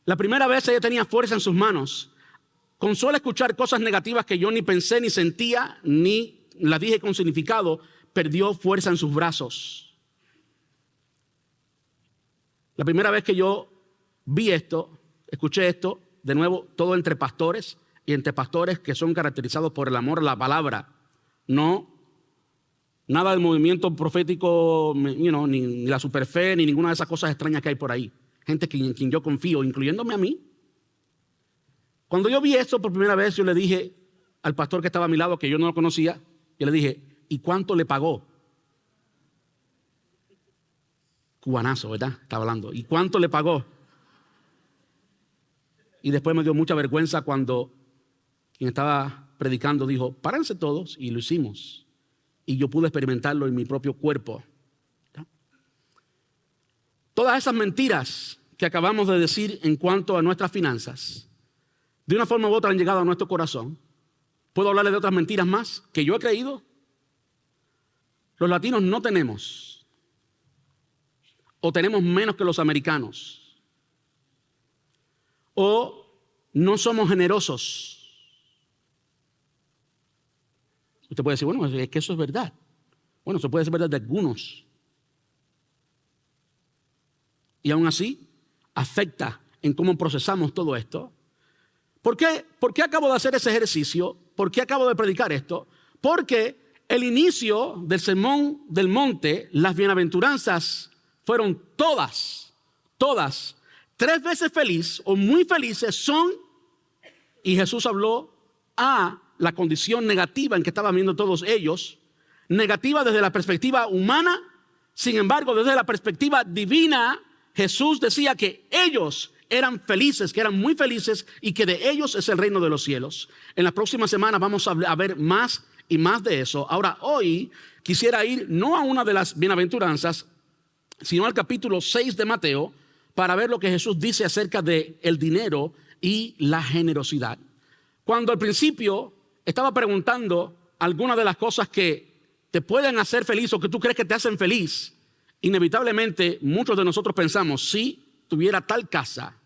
A: La primera vez ella tenía fuerza en sus manos. Con solo escuchar cosas negativas que yo ni pensé, ni sentía, ni las dije con significado, perdió fuerza en sus brazos. La primera vez que yo vi esto, escuché esto, de nuevo, todo entre pastores y entre pastores que son caracterizados por el amor a la palabra. No, nada del movimiento profético, ni la superfe, ni ninguna de esas cosas extrañas que hay por ahí. Gente en quien yo confío, incluyéndome a mí. Cuando yo vi esto por primera vez, yo le dije al pastor que estaba a mi lado, que yo no lo conocía, yo le dije, ¿y cuánto le pagó? Cubanazo, ¿verdad? Estaba hablando. ¿Y cuánto le pagó? Y después me dio mucha vergüenza cuando quien estaba predicando dijo, párense todos, y lo hicimos. Y yo pude experimentarlo en mi propio cuerpo. ¿Ya? Todas esas mentiras que acabamos de decir en cuanto a nuestras finanzas, de una forma u otra han llegado a nuestro corazón. ¿Puedo hablarles de otras mentiras más que yo he creído? Los latinos no tenemos, o tenemos menos que los americanos, o no somos generosos. Usted puede decir, bueno, es que eso es verdad. Bueno, eso puede ser verdad de algunos. Y aún así, afecta en cómo procesamos todo esto. ¿Por qué acabo de hacer ese ejercicio? ¿Por qué acabo de predicar esto? Porque el inicio del sermón del monte, las bienaventuranzas, fueron todas, 3 veces feliz o muy felices son, y Jesús habló a la condición negativa en que estaban viendo todos ellos, negativa desde la perspectiva humana. Sin embargo, desde la perspectiva divina, Jesús decía que ellos eran felices, que eran muy felices y que de ellos es el reino de los cielos. En las próximas semanas vamos a ver más y más de eso. Ahora, hoy quisiera ir no a una de las bienaventuranzas, sino al capítulo 6 de Mateo, para ver lo que Jesús dice acerca de el dinero y la generosidad. Cuando al principio estaba preguntando algunas de las cosas que te pueden hacer feliz o que tú crees que te hacen feliz, inevitablemente muchos de nosotros pensamos, si tuviera tal casa,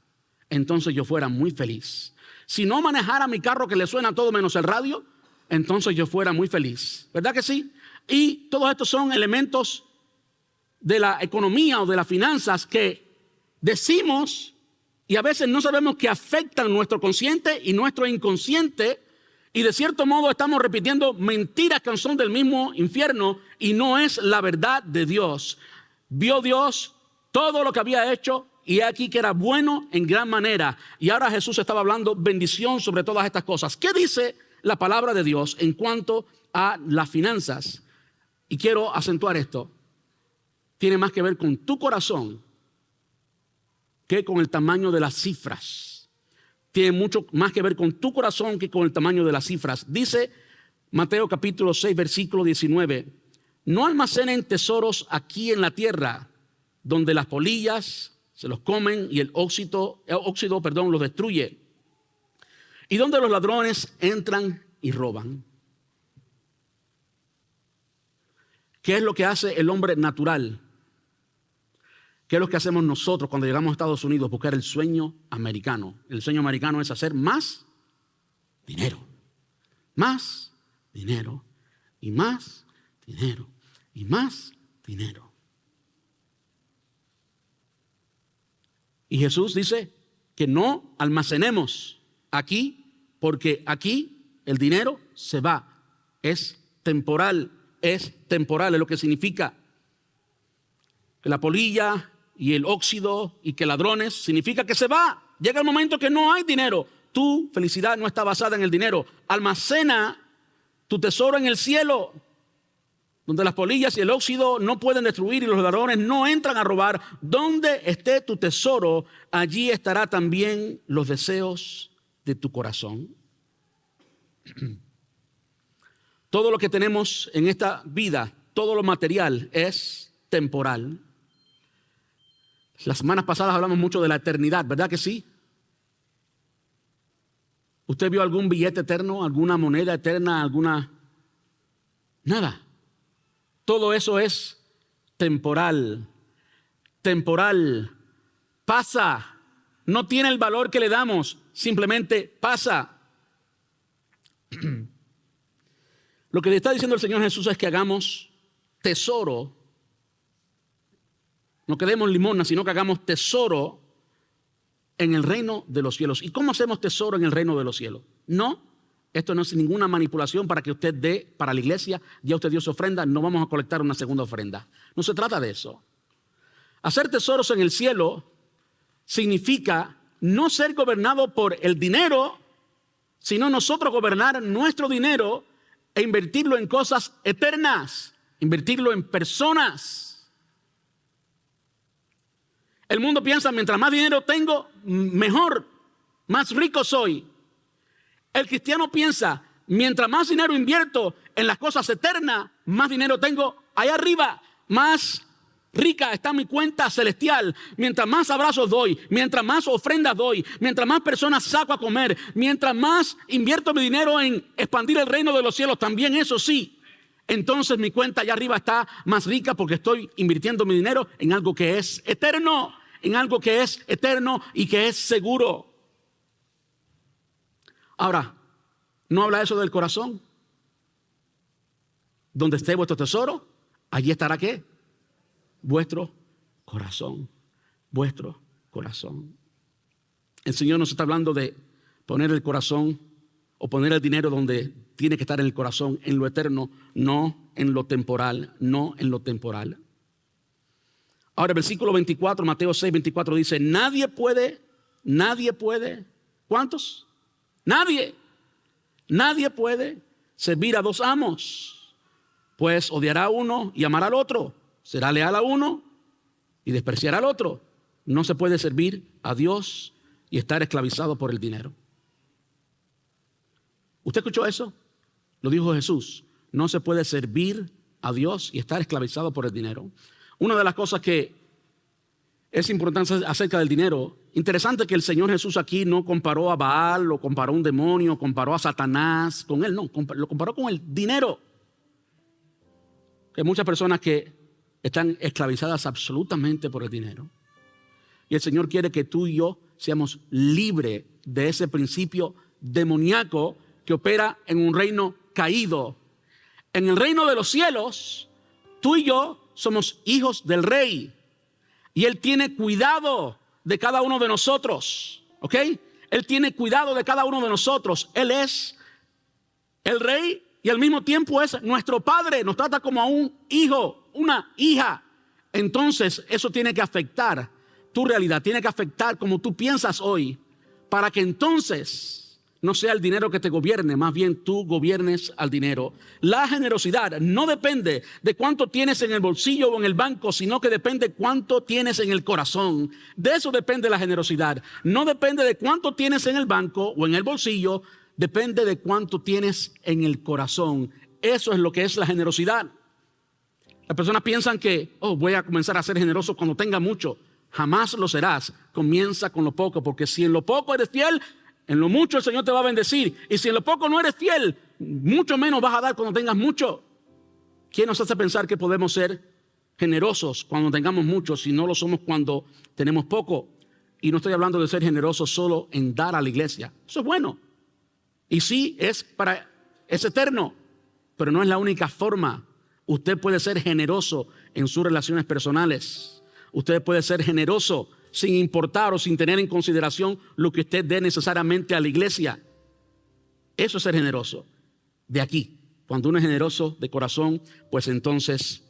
A: entonces yo fuera muy feliz. Si no manejara mi carro que le suena todo menos el radio, entonces yo fuera muy feliz. ¿Verdad que sí? Y todos estos son elementos de la economía o de las finanzas que decimos y a veces no sabemos que afectan nuestro consciente y nuestro inconsciente, y de cierto modo estamos repitiendo mentiras que son del mismo infierno y no es la verdad de Dios. Vio Dios todo lo que había hecho y aquí que era bueno en gran manera, y ahora Jesús estaba hablando bendición sobre todas estas cosas. ¿Qué dice la palabra de Dios en cuanto a las finanzas? Y quiero acentuar esto. Tiene más que ver con tu corazón que con el tamaño de las cifras. Tiene mucho más que ver con tu corazón que con el tamaño de las cifras. Dice Mateo capítulo 6, versículo 19. No almacenen tesoros aquí en la tierra, donde las polillas se los comen y el óxido los destruye, y donde los ladrones entran y roban. ¿Qué es lo que hace el hombre natural? ¿Qué es lo que hacemos nosotros cuando llegamos a Estados Unidos? Buscar el sueño americano. El sueño americano es hacer más dinero. Más dinero. Y más dinero. Y más dinero. Y Jesús dice que no almacenemos aquí, porque aquí el dinero se va. Es temporal. Es temporal, es lo que significa que la polilla y el óxido y que ladrones significa que se va. Llega el momento que no hay dinero. Tu felicidad no está basada en el dinero. Almacena tu tesoro en el cielo, donde las polillas y el óxido no pueden destruir y los ladrones no entran a robar. Donde esté tu tesoro, allí estará también los deseos de tu corazón. Todo lo que tenemos en esta vida, todo lo material es temporal. Las semanas pasadas hablamos mucho de la eternidad, ¿verdad que sí? ¿Usted vio algún billete eterno, alguna moneda eterna, alguna? Nada. Todo eso es temporal. Temporal. Pasa. No tiene el valor que le damos. Simplemente pasa. Lo que le está diciendo el Señor Jesús es que hagamos tesoro. No que demos limosna, sino que hagamos tesoro en el reino de los cielos. ¿Y cómo hacemos tesoro en el reino de los cielos? No, esto no es ninguna manipulación para que usted dé para la iglesia. Ya usted dio su ofrenda, no vamos a colectar una segunda ofrenda. No se trata de eso. Hacer tesoros en el cielo significa no ser gobernado por el dinero, sino nosotros gobernar nuestro dinero e invertirlo en cosas eternas, invertirlo en personas. El mundo piensa, mientras más dinero tengo, mejor, más rico soy. El cristiano piensa, mientras más dinero invierto en las cosas eternas, más dinero tengo allá arriba, más rica está mi cuenta celestial. Mientras más abrazos doy, mientras más ofrendas doy, mientras más personas saco a comer, mientras más invierto mi dinero en expandir el reino de los cielos, también eso sí, entonces mi cuenta allá arriba está más rica porque estoy invirtiendo mi dinero en algo que es eterno, en algo que es eterno y que es seguro. Ahora, ¿no habla eso del corazón? Donde esté vuestro tesoro, allí estará ¿qué? Vuestro corazón, vuestro corazón. El Señor nos está hablando de poner el corazón o poner el dinero donde tiene que estar en el corazón, en lo eterno, no en lo temporal, no en lo temporal. Ahora el versículo 24, Mateo 6, 24 dice, nadie puede, ¿cuántos? Nadie puede servir a dos amos, pues odiará a uno y amará al otro. Será leal a uno y despreciará al otro. No se puede servir a Dios y estar esclavizado por el dinero. ¿Usted escuchó eso? Lo dijo Jesús. No se puede servir a Dios y estar esclavizado por el dinero. Una de las cosas que es importante acerca del dinero, interesante que el Señor Jesús aquí no comparó a Baal, lo comparó a un demonio, comparó a Satanás con él, no, lo comparó con el dinero. Que hay muchas personas que están esclavizadas absolutamente por el dinero. Y el Señor quiere que tú y yo seamos libres de ese principio demoníaco que opera en un reino caído. En el reino de los cielos, tú y yo somos hijos del Rey. Y Él tiene cuidado de cada uno de nosotros. ¿Ok? Él tiene cuidado de cada uno de nosotros. Él es el Rey y al mismo tiempo es nuestro Padre. Nos trata como a un hijo, una hija. Entonces eso tiene que afectar tu realidad, tiene que afectar como tú piensas hoy, para que entonces no sea el dinero que te gobierne, más bien tú gobiernes al dinero. La generosidad no depende de cuánto tienes en el bolsillo o en el banco, sino que depende cuánto tienes en el corazón. De eso depende la generosidad. No depende de cuánto tienes en el banco o en el bolsillo, depende de cuánto tienes en el corazón. Eso es lo que es la generosidad. Las personas piensan que, voy a comenzar a ser generoso cuando tenga mucho. Jamás lo serás. Comienza con lo poco, porque si en lo poco eres fiel, en lo mucho el Señor te va a bendecir. Y si en lo poco no eres fiel, mucho menos vas a dar cuando tengas mucho. ¿Quién nos hace pensar que podemos ser generosos cuando tengamos mucho si no lo somos cuando tenemos poco? Y no estoy hablando de ser generosos solo en dar a la iglesia. Eso es bueno. Y sí, es eterno, pero no es la única forma. Usted puede ser generoso en sus relaciones personales. Usted puede ser generoso sin importar o sin tener en consideración lo que usted dé necesariamente a la iglesia. Eso es ser generoso. De aquí, cuando uno es generoso de corazón, pues entonces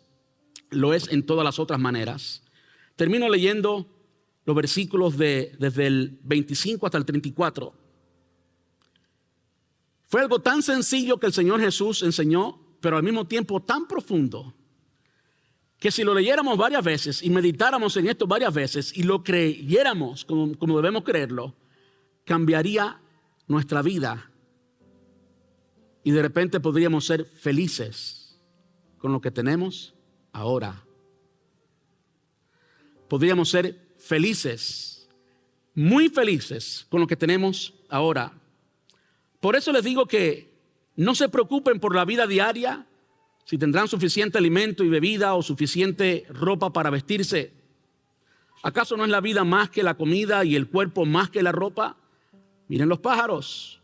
A: lo es en todas las otras maneras. Termino leyendo los versículos desde el 25 hasta el 34. Fue algo tan sencillo que el Señor Jesús enseñó, pero al mismo tiempo tan profundo, que si lo leyéramos varias veces y meditáramos en esto varias veces y lo creyéramos como debemos creerlo, cambiaría nuestra vida y de repente podríamos ser felices con lo que tenemos ahora. Podríamos ser felices, muy felices con lo que tenemos ahora. Por eso les digo que no se preocupen por la vida diaria, si tendrán suficiente alimento y bebida o suficiente ropa para vestirse. ¿Acaso no es la vida más que la comida y el cuerpo más que la ropa? Miren los pájaros.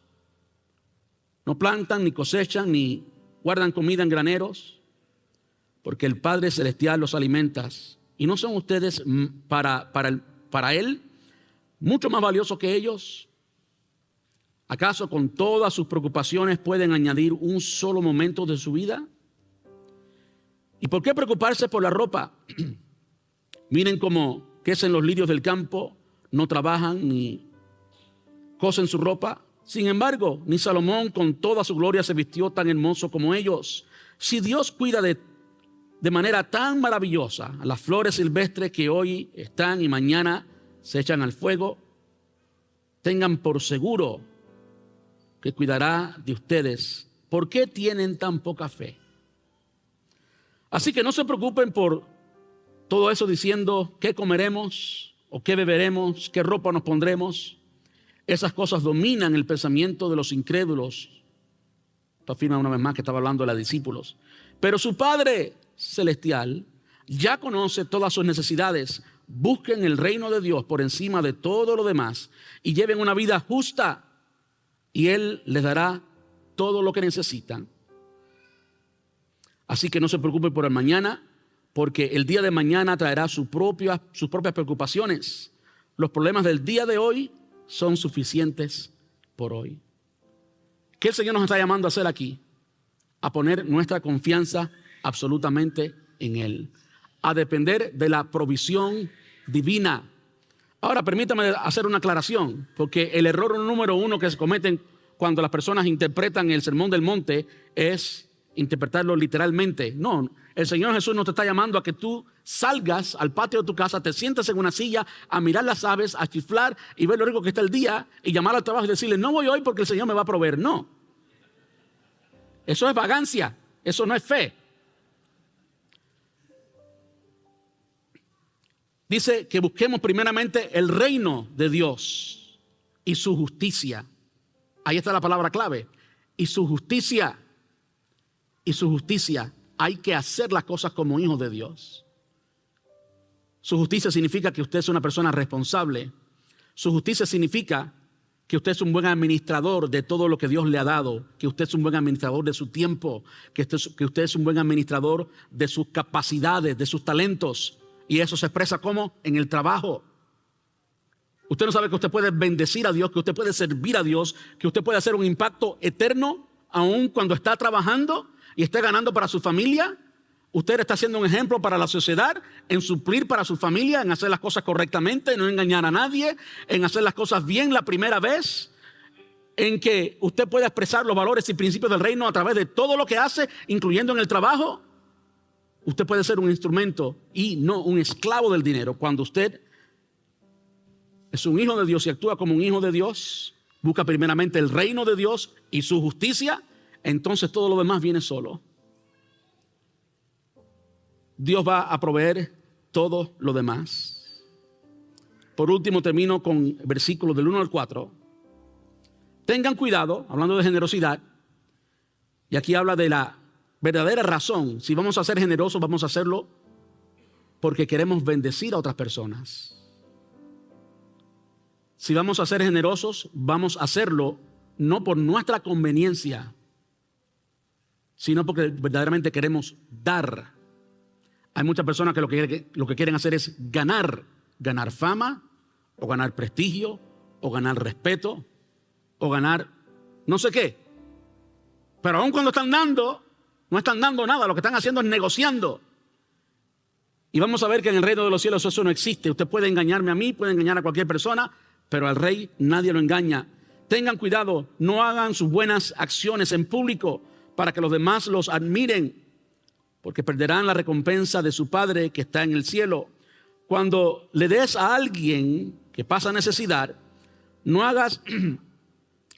A: No plantan, ni cosechan, ni guardan comida en graneros, porque el Padre Celestial los alimenta. ¿Y no son ustedes para Él mucho más valioso que ellos? ¿Acaso con todas sus preocupaciones pueden añadir un solo momento de su vida? ¿Y por qué preocuparse por la ropa? Miren cómo crecen los lirios del campo, no trabajan ni cosen su ropa. Sin embargo, ni Salomón con toda su gloria se vistió tan hermoso como ellos. Si Dios cuida de manera tan maravillosa a las flores silvestres que hoy están y mañana se echan al fuego, tengan por seguro que cuidará de ustedes. ¿Por qué tienen tan poca fe? Así que no se preocupen por todo eso diciendo qué comeremos o qué beberemos, qué ropa nos pondremos. Esas cosas dominan el pensamiento de los incrédulos. Esto afirma una vez más que estaba hablando de los discípulos. Pero su Padre Celestial ya conoce todas sus necesidades. Busquen el reino de Dios por encima de todo lo demás y lleven una vida justa y Él les dará todo lo que necesitan. Así que no se preocupen por el mañana, porque el día de mañana traerá sus propias preocupaciones. Los problemas del día de hoy son suficientes por hoy. ¿Qué el Señor nos está llamando a hacer aquí? A poner nuestra confianza absolutamente en Él, a depender de la provisión divina. Ahora permítame hacer una aclaración, porque el error número uno que se cometen cuando las personas interpretan el Sermón del Monte es interpretarlo literalmente. No, el Señor Jesús no te está llamando a que tú salgas al patio de tu casa, te sientes en una silla a mirar las aves, a chiflar y ver lo rico que está el día y llamar al trabajo y decirle, no voy hoy porque el Señor me va a proveer. No, eso es vagancia, eso no es fe. Dice que busquemos primeramente el reino de Dios y su justicia. Ahí está la palabra clave. Y su justicia. Y su justicia. Hay que hacer las cosas como hijos de Dios. Su justicia significa que usted es una persona responsable. Su justicia significa que usted es un buen administrador de todo lo que Dios le ha dado. Que usted es un buen administrador de su tiempo. Que usted es un buen administrador de sus capacidades, de sus talentos. Y eso se expresa ¿cómo? En el trabajo. Usted no sabe que usted puede bendecir a Dios, que usted puede servir a Dios, que usted puede hacer un impacto eterno aun cuando está trabajando y esté ganando para su familia. Usted está siendo un ejemplo para la sociedad en suplir para su familia, en hacer las cosas correctamente, en no engañar a nadie, en hacer las cosas bien la primera vez, en que usted pueda expresar los valores y principios del reino a través de todo lo que hace, incluyendo en el trabajo. Usted puede ser un instrumento y no un esclavo del dinero. Cuando usted es un hijo de Dios y actúa como un hijo de Dios, busca primeramente el reino de Dios y su justicia, entonces todo lo demás viene solo. Dios va a proveer todo lo demás. Por último, termino con versículos del 1 al 4. Tengan cuidado, hablando de generosidad, y aquí habla de la verdadera razón. Si vamos a ser generosos, vamos a hacerlo porque queremos bendecir a otras personas. Si vamos a ser generosos, vamos a hacerlo no por nuestra conveniencia, sino porque verdaderamente queremos dar. Hay muchas personas que lo que quieren hacer es ganar fama, o ganar prestigio, o ganar respeto, o ganar no sé qué. Pero aun cuando están dando, no están dando nada, lo que están haciendo es negociando. Y vamos a ver que en el reino de los cielos eso no existe. Usted puede engañarme a mí, puede engañar a cualquier persona, pero al rey nadie lo engaña. Tengan cuidado, no hagan sus buenas acciones en público para que los demás los admiren, porque perderán la recompensa de su Padre que está en el cielo. Cuando le des a alguien que pasa necesidad, no hagas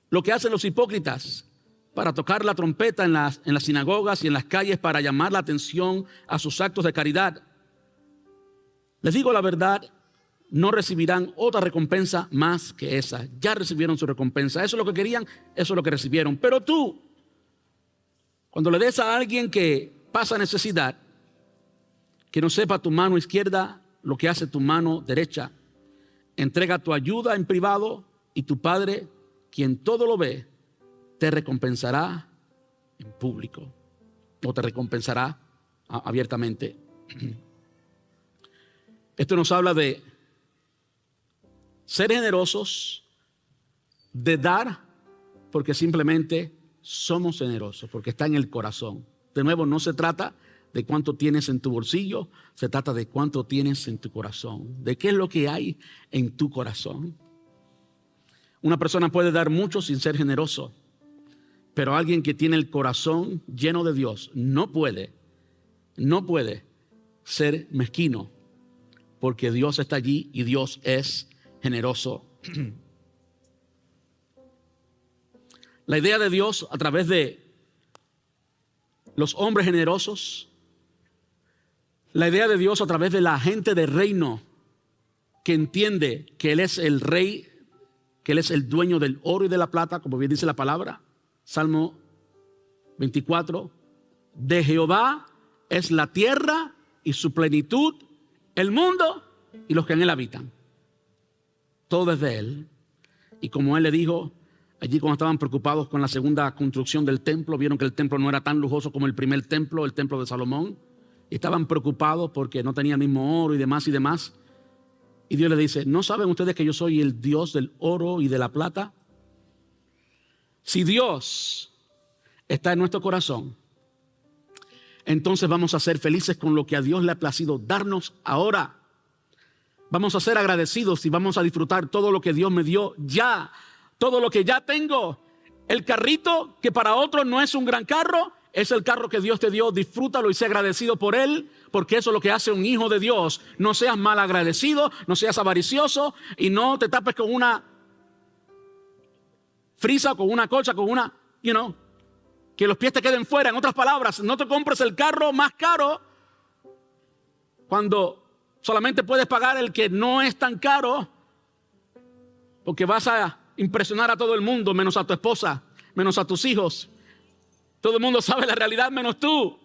A: lo que hacen los hipócritas para tocar la trompeta en las sinagogas y en las calles para llamar la atención a sus actos de caridad. Les digo la verdad, no recibirán otra recompensa más que esa. Ya recibieron su recompensa. Eso es lo que querían, eso es lo que recibieron. Pero tú, cuando le des a alguien que pasa necesidad, que no sepa tu mano izquierda lo que hace tu mano derecha, entrega tu ayuda en privado y tu Padre, quien todo lo ve, te recompensará en público o te recompensará abiertamente. Esto nos habla de ser generosos, de dar, porque simplemente somos generosos, porque está en el corazón. De nuevo, no se trata de cuánto tienes en tu bolsillo, se trata de cuánto tienes en tu corazón, de qué es lo que hay en tu corazón. Una persona puede dar mucho sin ser generoso, pero alguien que tiene el corazón lleno de Dios no puede ser mezquino, porque Dios está allí y Dios es generoso. La idea de Dios a través de los hombres generosos, la idea de Dios a través de la gente del reino que entiende que Él es el rey, que Él es el dueño del oro y de la plata, como bien dice la palabra, Salmo 24, de Jehová es la tierra y su plenitud, el mundo y los que en él habitan. Todo es de Él. Y como Él le dijo, allí cuando estaban preocupados con la segunda construcción del templo, vieron que el templo no era tan lujoso como el primer templo, el templo de Salomón. Y estaban preocupados porque no tenía el mismo oro y demás y demás. Y Dios les dice, ¿no saben ustedes que yo soy el Dios del oro y de la plata? Si Dios está en nuestro corazón, entonces vamos a ser felices con lo que a Dios le ha placido darnos ahora. Vamos a ser agradecidos y vamos a disfrutar todo lo que Dios me dio ya, todo lo que ya tengo. El carrito que para otros no es un gran carro, es el carro que Dios te dio. Disfrútalo y sé agradecido por él, porque eso es lo que hace un hijo de Dios. No seas mal agradecido, no seas avaricioso y no te tapes con una frisa, con una colcha, con una, que los pies te queden fuera. En otras palabras, no te compres el carro más caro cuando solamente puedes pagar el que no es tan caro, porque vas a impresionar a todo el mundo, menos a tu esposa, menos a tus hijos. Todo el mundo sabe la realidad menos tú.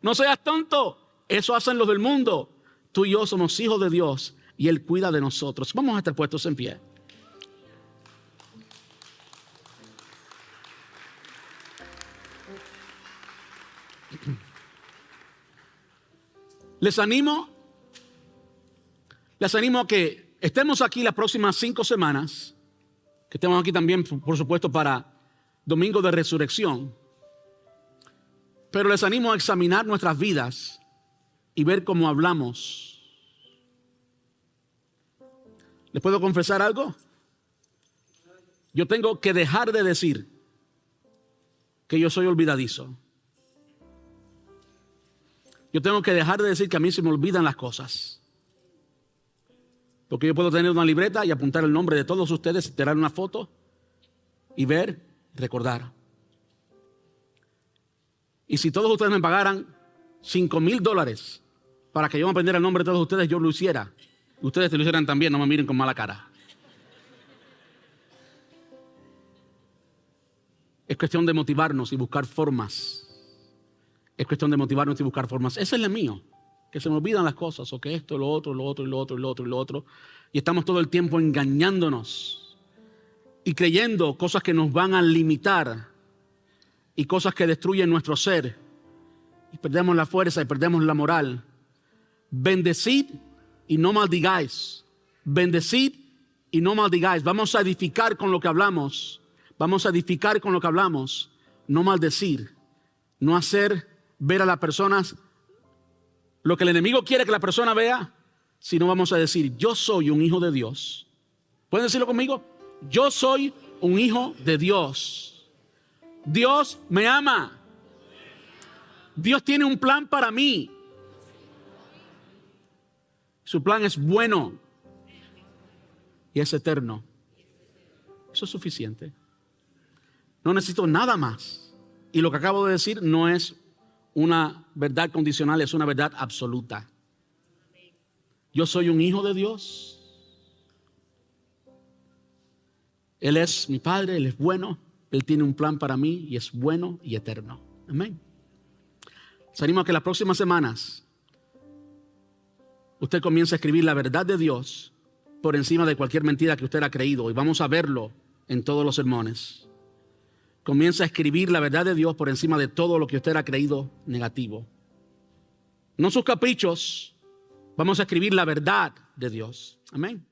A: No seas tonto. Eso hacen los del mundo. Tú y yo somos hijos de Dios y Él cuida de nosotros. Vamos a estar puestos en pie. Les animo a que estemos aquí las próximas 5 semanas, que estemos aquí también, por supuesto, para Domingo de Resurrección. Pero les animo a examinar nuestras vidas y ver cómo hablamos. ¿Les puedo confesar algo? Yo tengo que dejar de decir que yo soy olvidadizo. Yo tengo que dejar de decir que a mí se me olvidan las cosas. Porque yo puedo tener una libreta y apuntar el nombre de todos ustedes, tirar una foto y ver, recordar. Y si todos ustedes me pagaran $5,000 para que yo me aprendiera el nombre de todos ustedes, yo lo hiciera. Ustedes te lo hicieran también, no me miren con mala cara. Es cuestión de motivarnos y buscar formas. Es cuestión de motivarnos y buscar formas. Ese es el mío, que se me olvidan las cosas, o que esto, lo otro, lo otro, y lo otro, y lo otro, y lo otro. Y estamos todo el tiempo engañándonos y creyendo cosas que nos van a limitar y cosas que destruyen nuestro ser. Y perdemos la fuerza y perdemos la moral. Bendecid y no maldigáis. Bendecid y no maldigáis. Vamos a edificar con lo que hablamos. Vamos a edificar con lo que hablamos. No maldecir. No hacer ver a las personas lo que el enemigo quiere que la persona vea, sino vamos a decir, yo soy un hijo de Dios. ¿Pueden decirlo conmigo? Yo soy un hijo de Dios. Dios me ama. Dios tiene un plan para mí. Su plan es bueno y es eterno. Eso es suficiente. No necesito nada más. Y lo que acabo de decir no es una verdad condicional, es una verdad absoluta. Yo soy un hijo de Dios. Él es mi Padre, Él es bueno. Él tiene un plan para mí y es bueno y eterno. Amén. Les animo a que las próximas semanas usted comience a escribir la verdad de Dios por encima de cualquier mentira que usted ha creído. Y vamos a verlo en todos los sermones. Comienza a escribir la verdad de Dios por encima de todo lo que usted ha creído negativo. No sus caprichos. Vamos a escribir la verdad de Dios. Amén.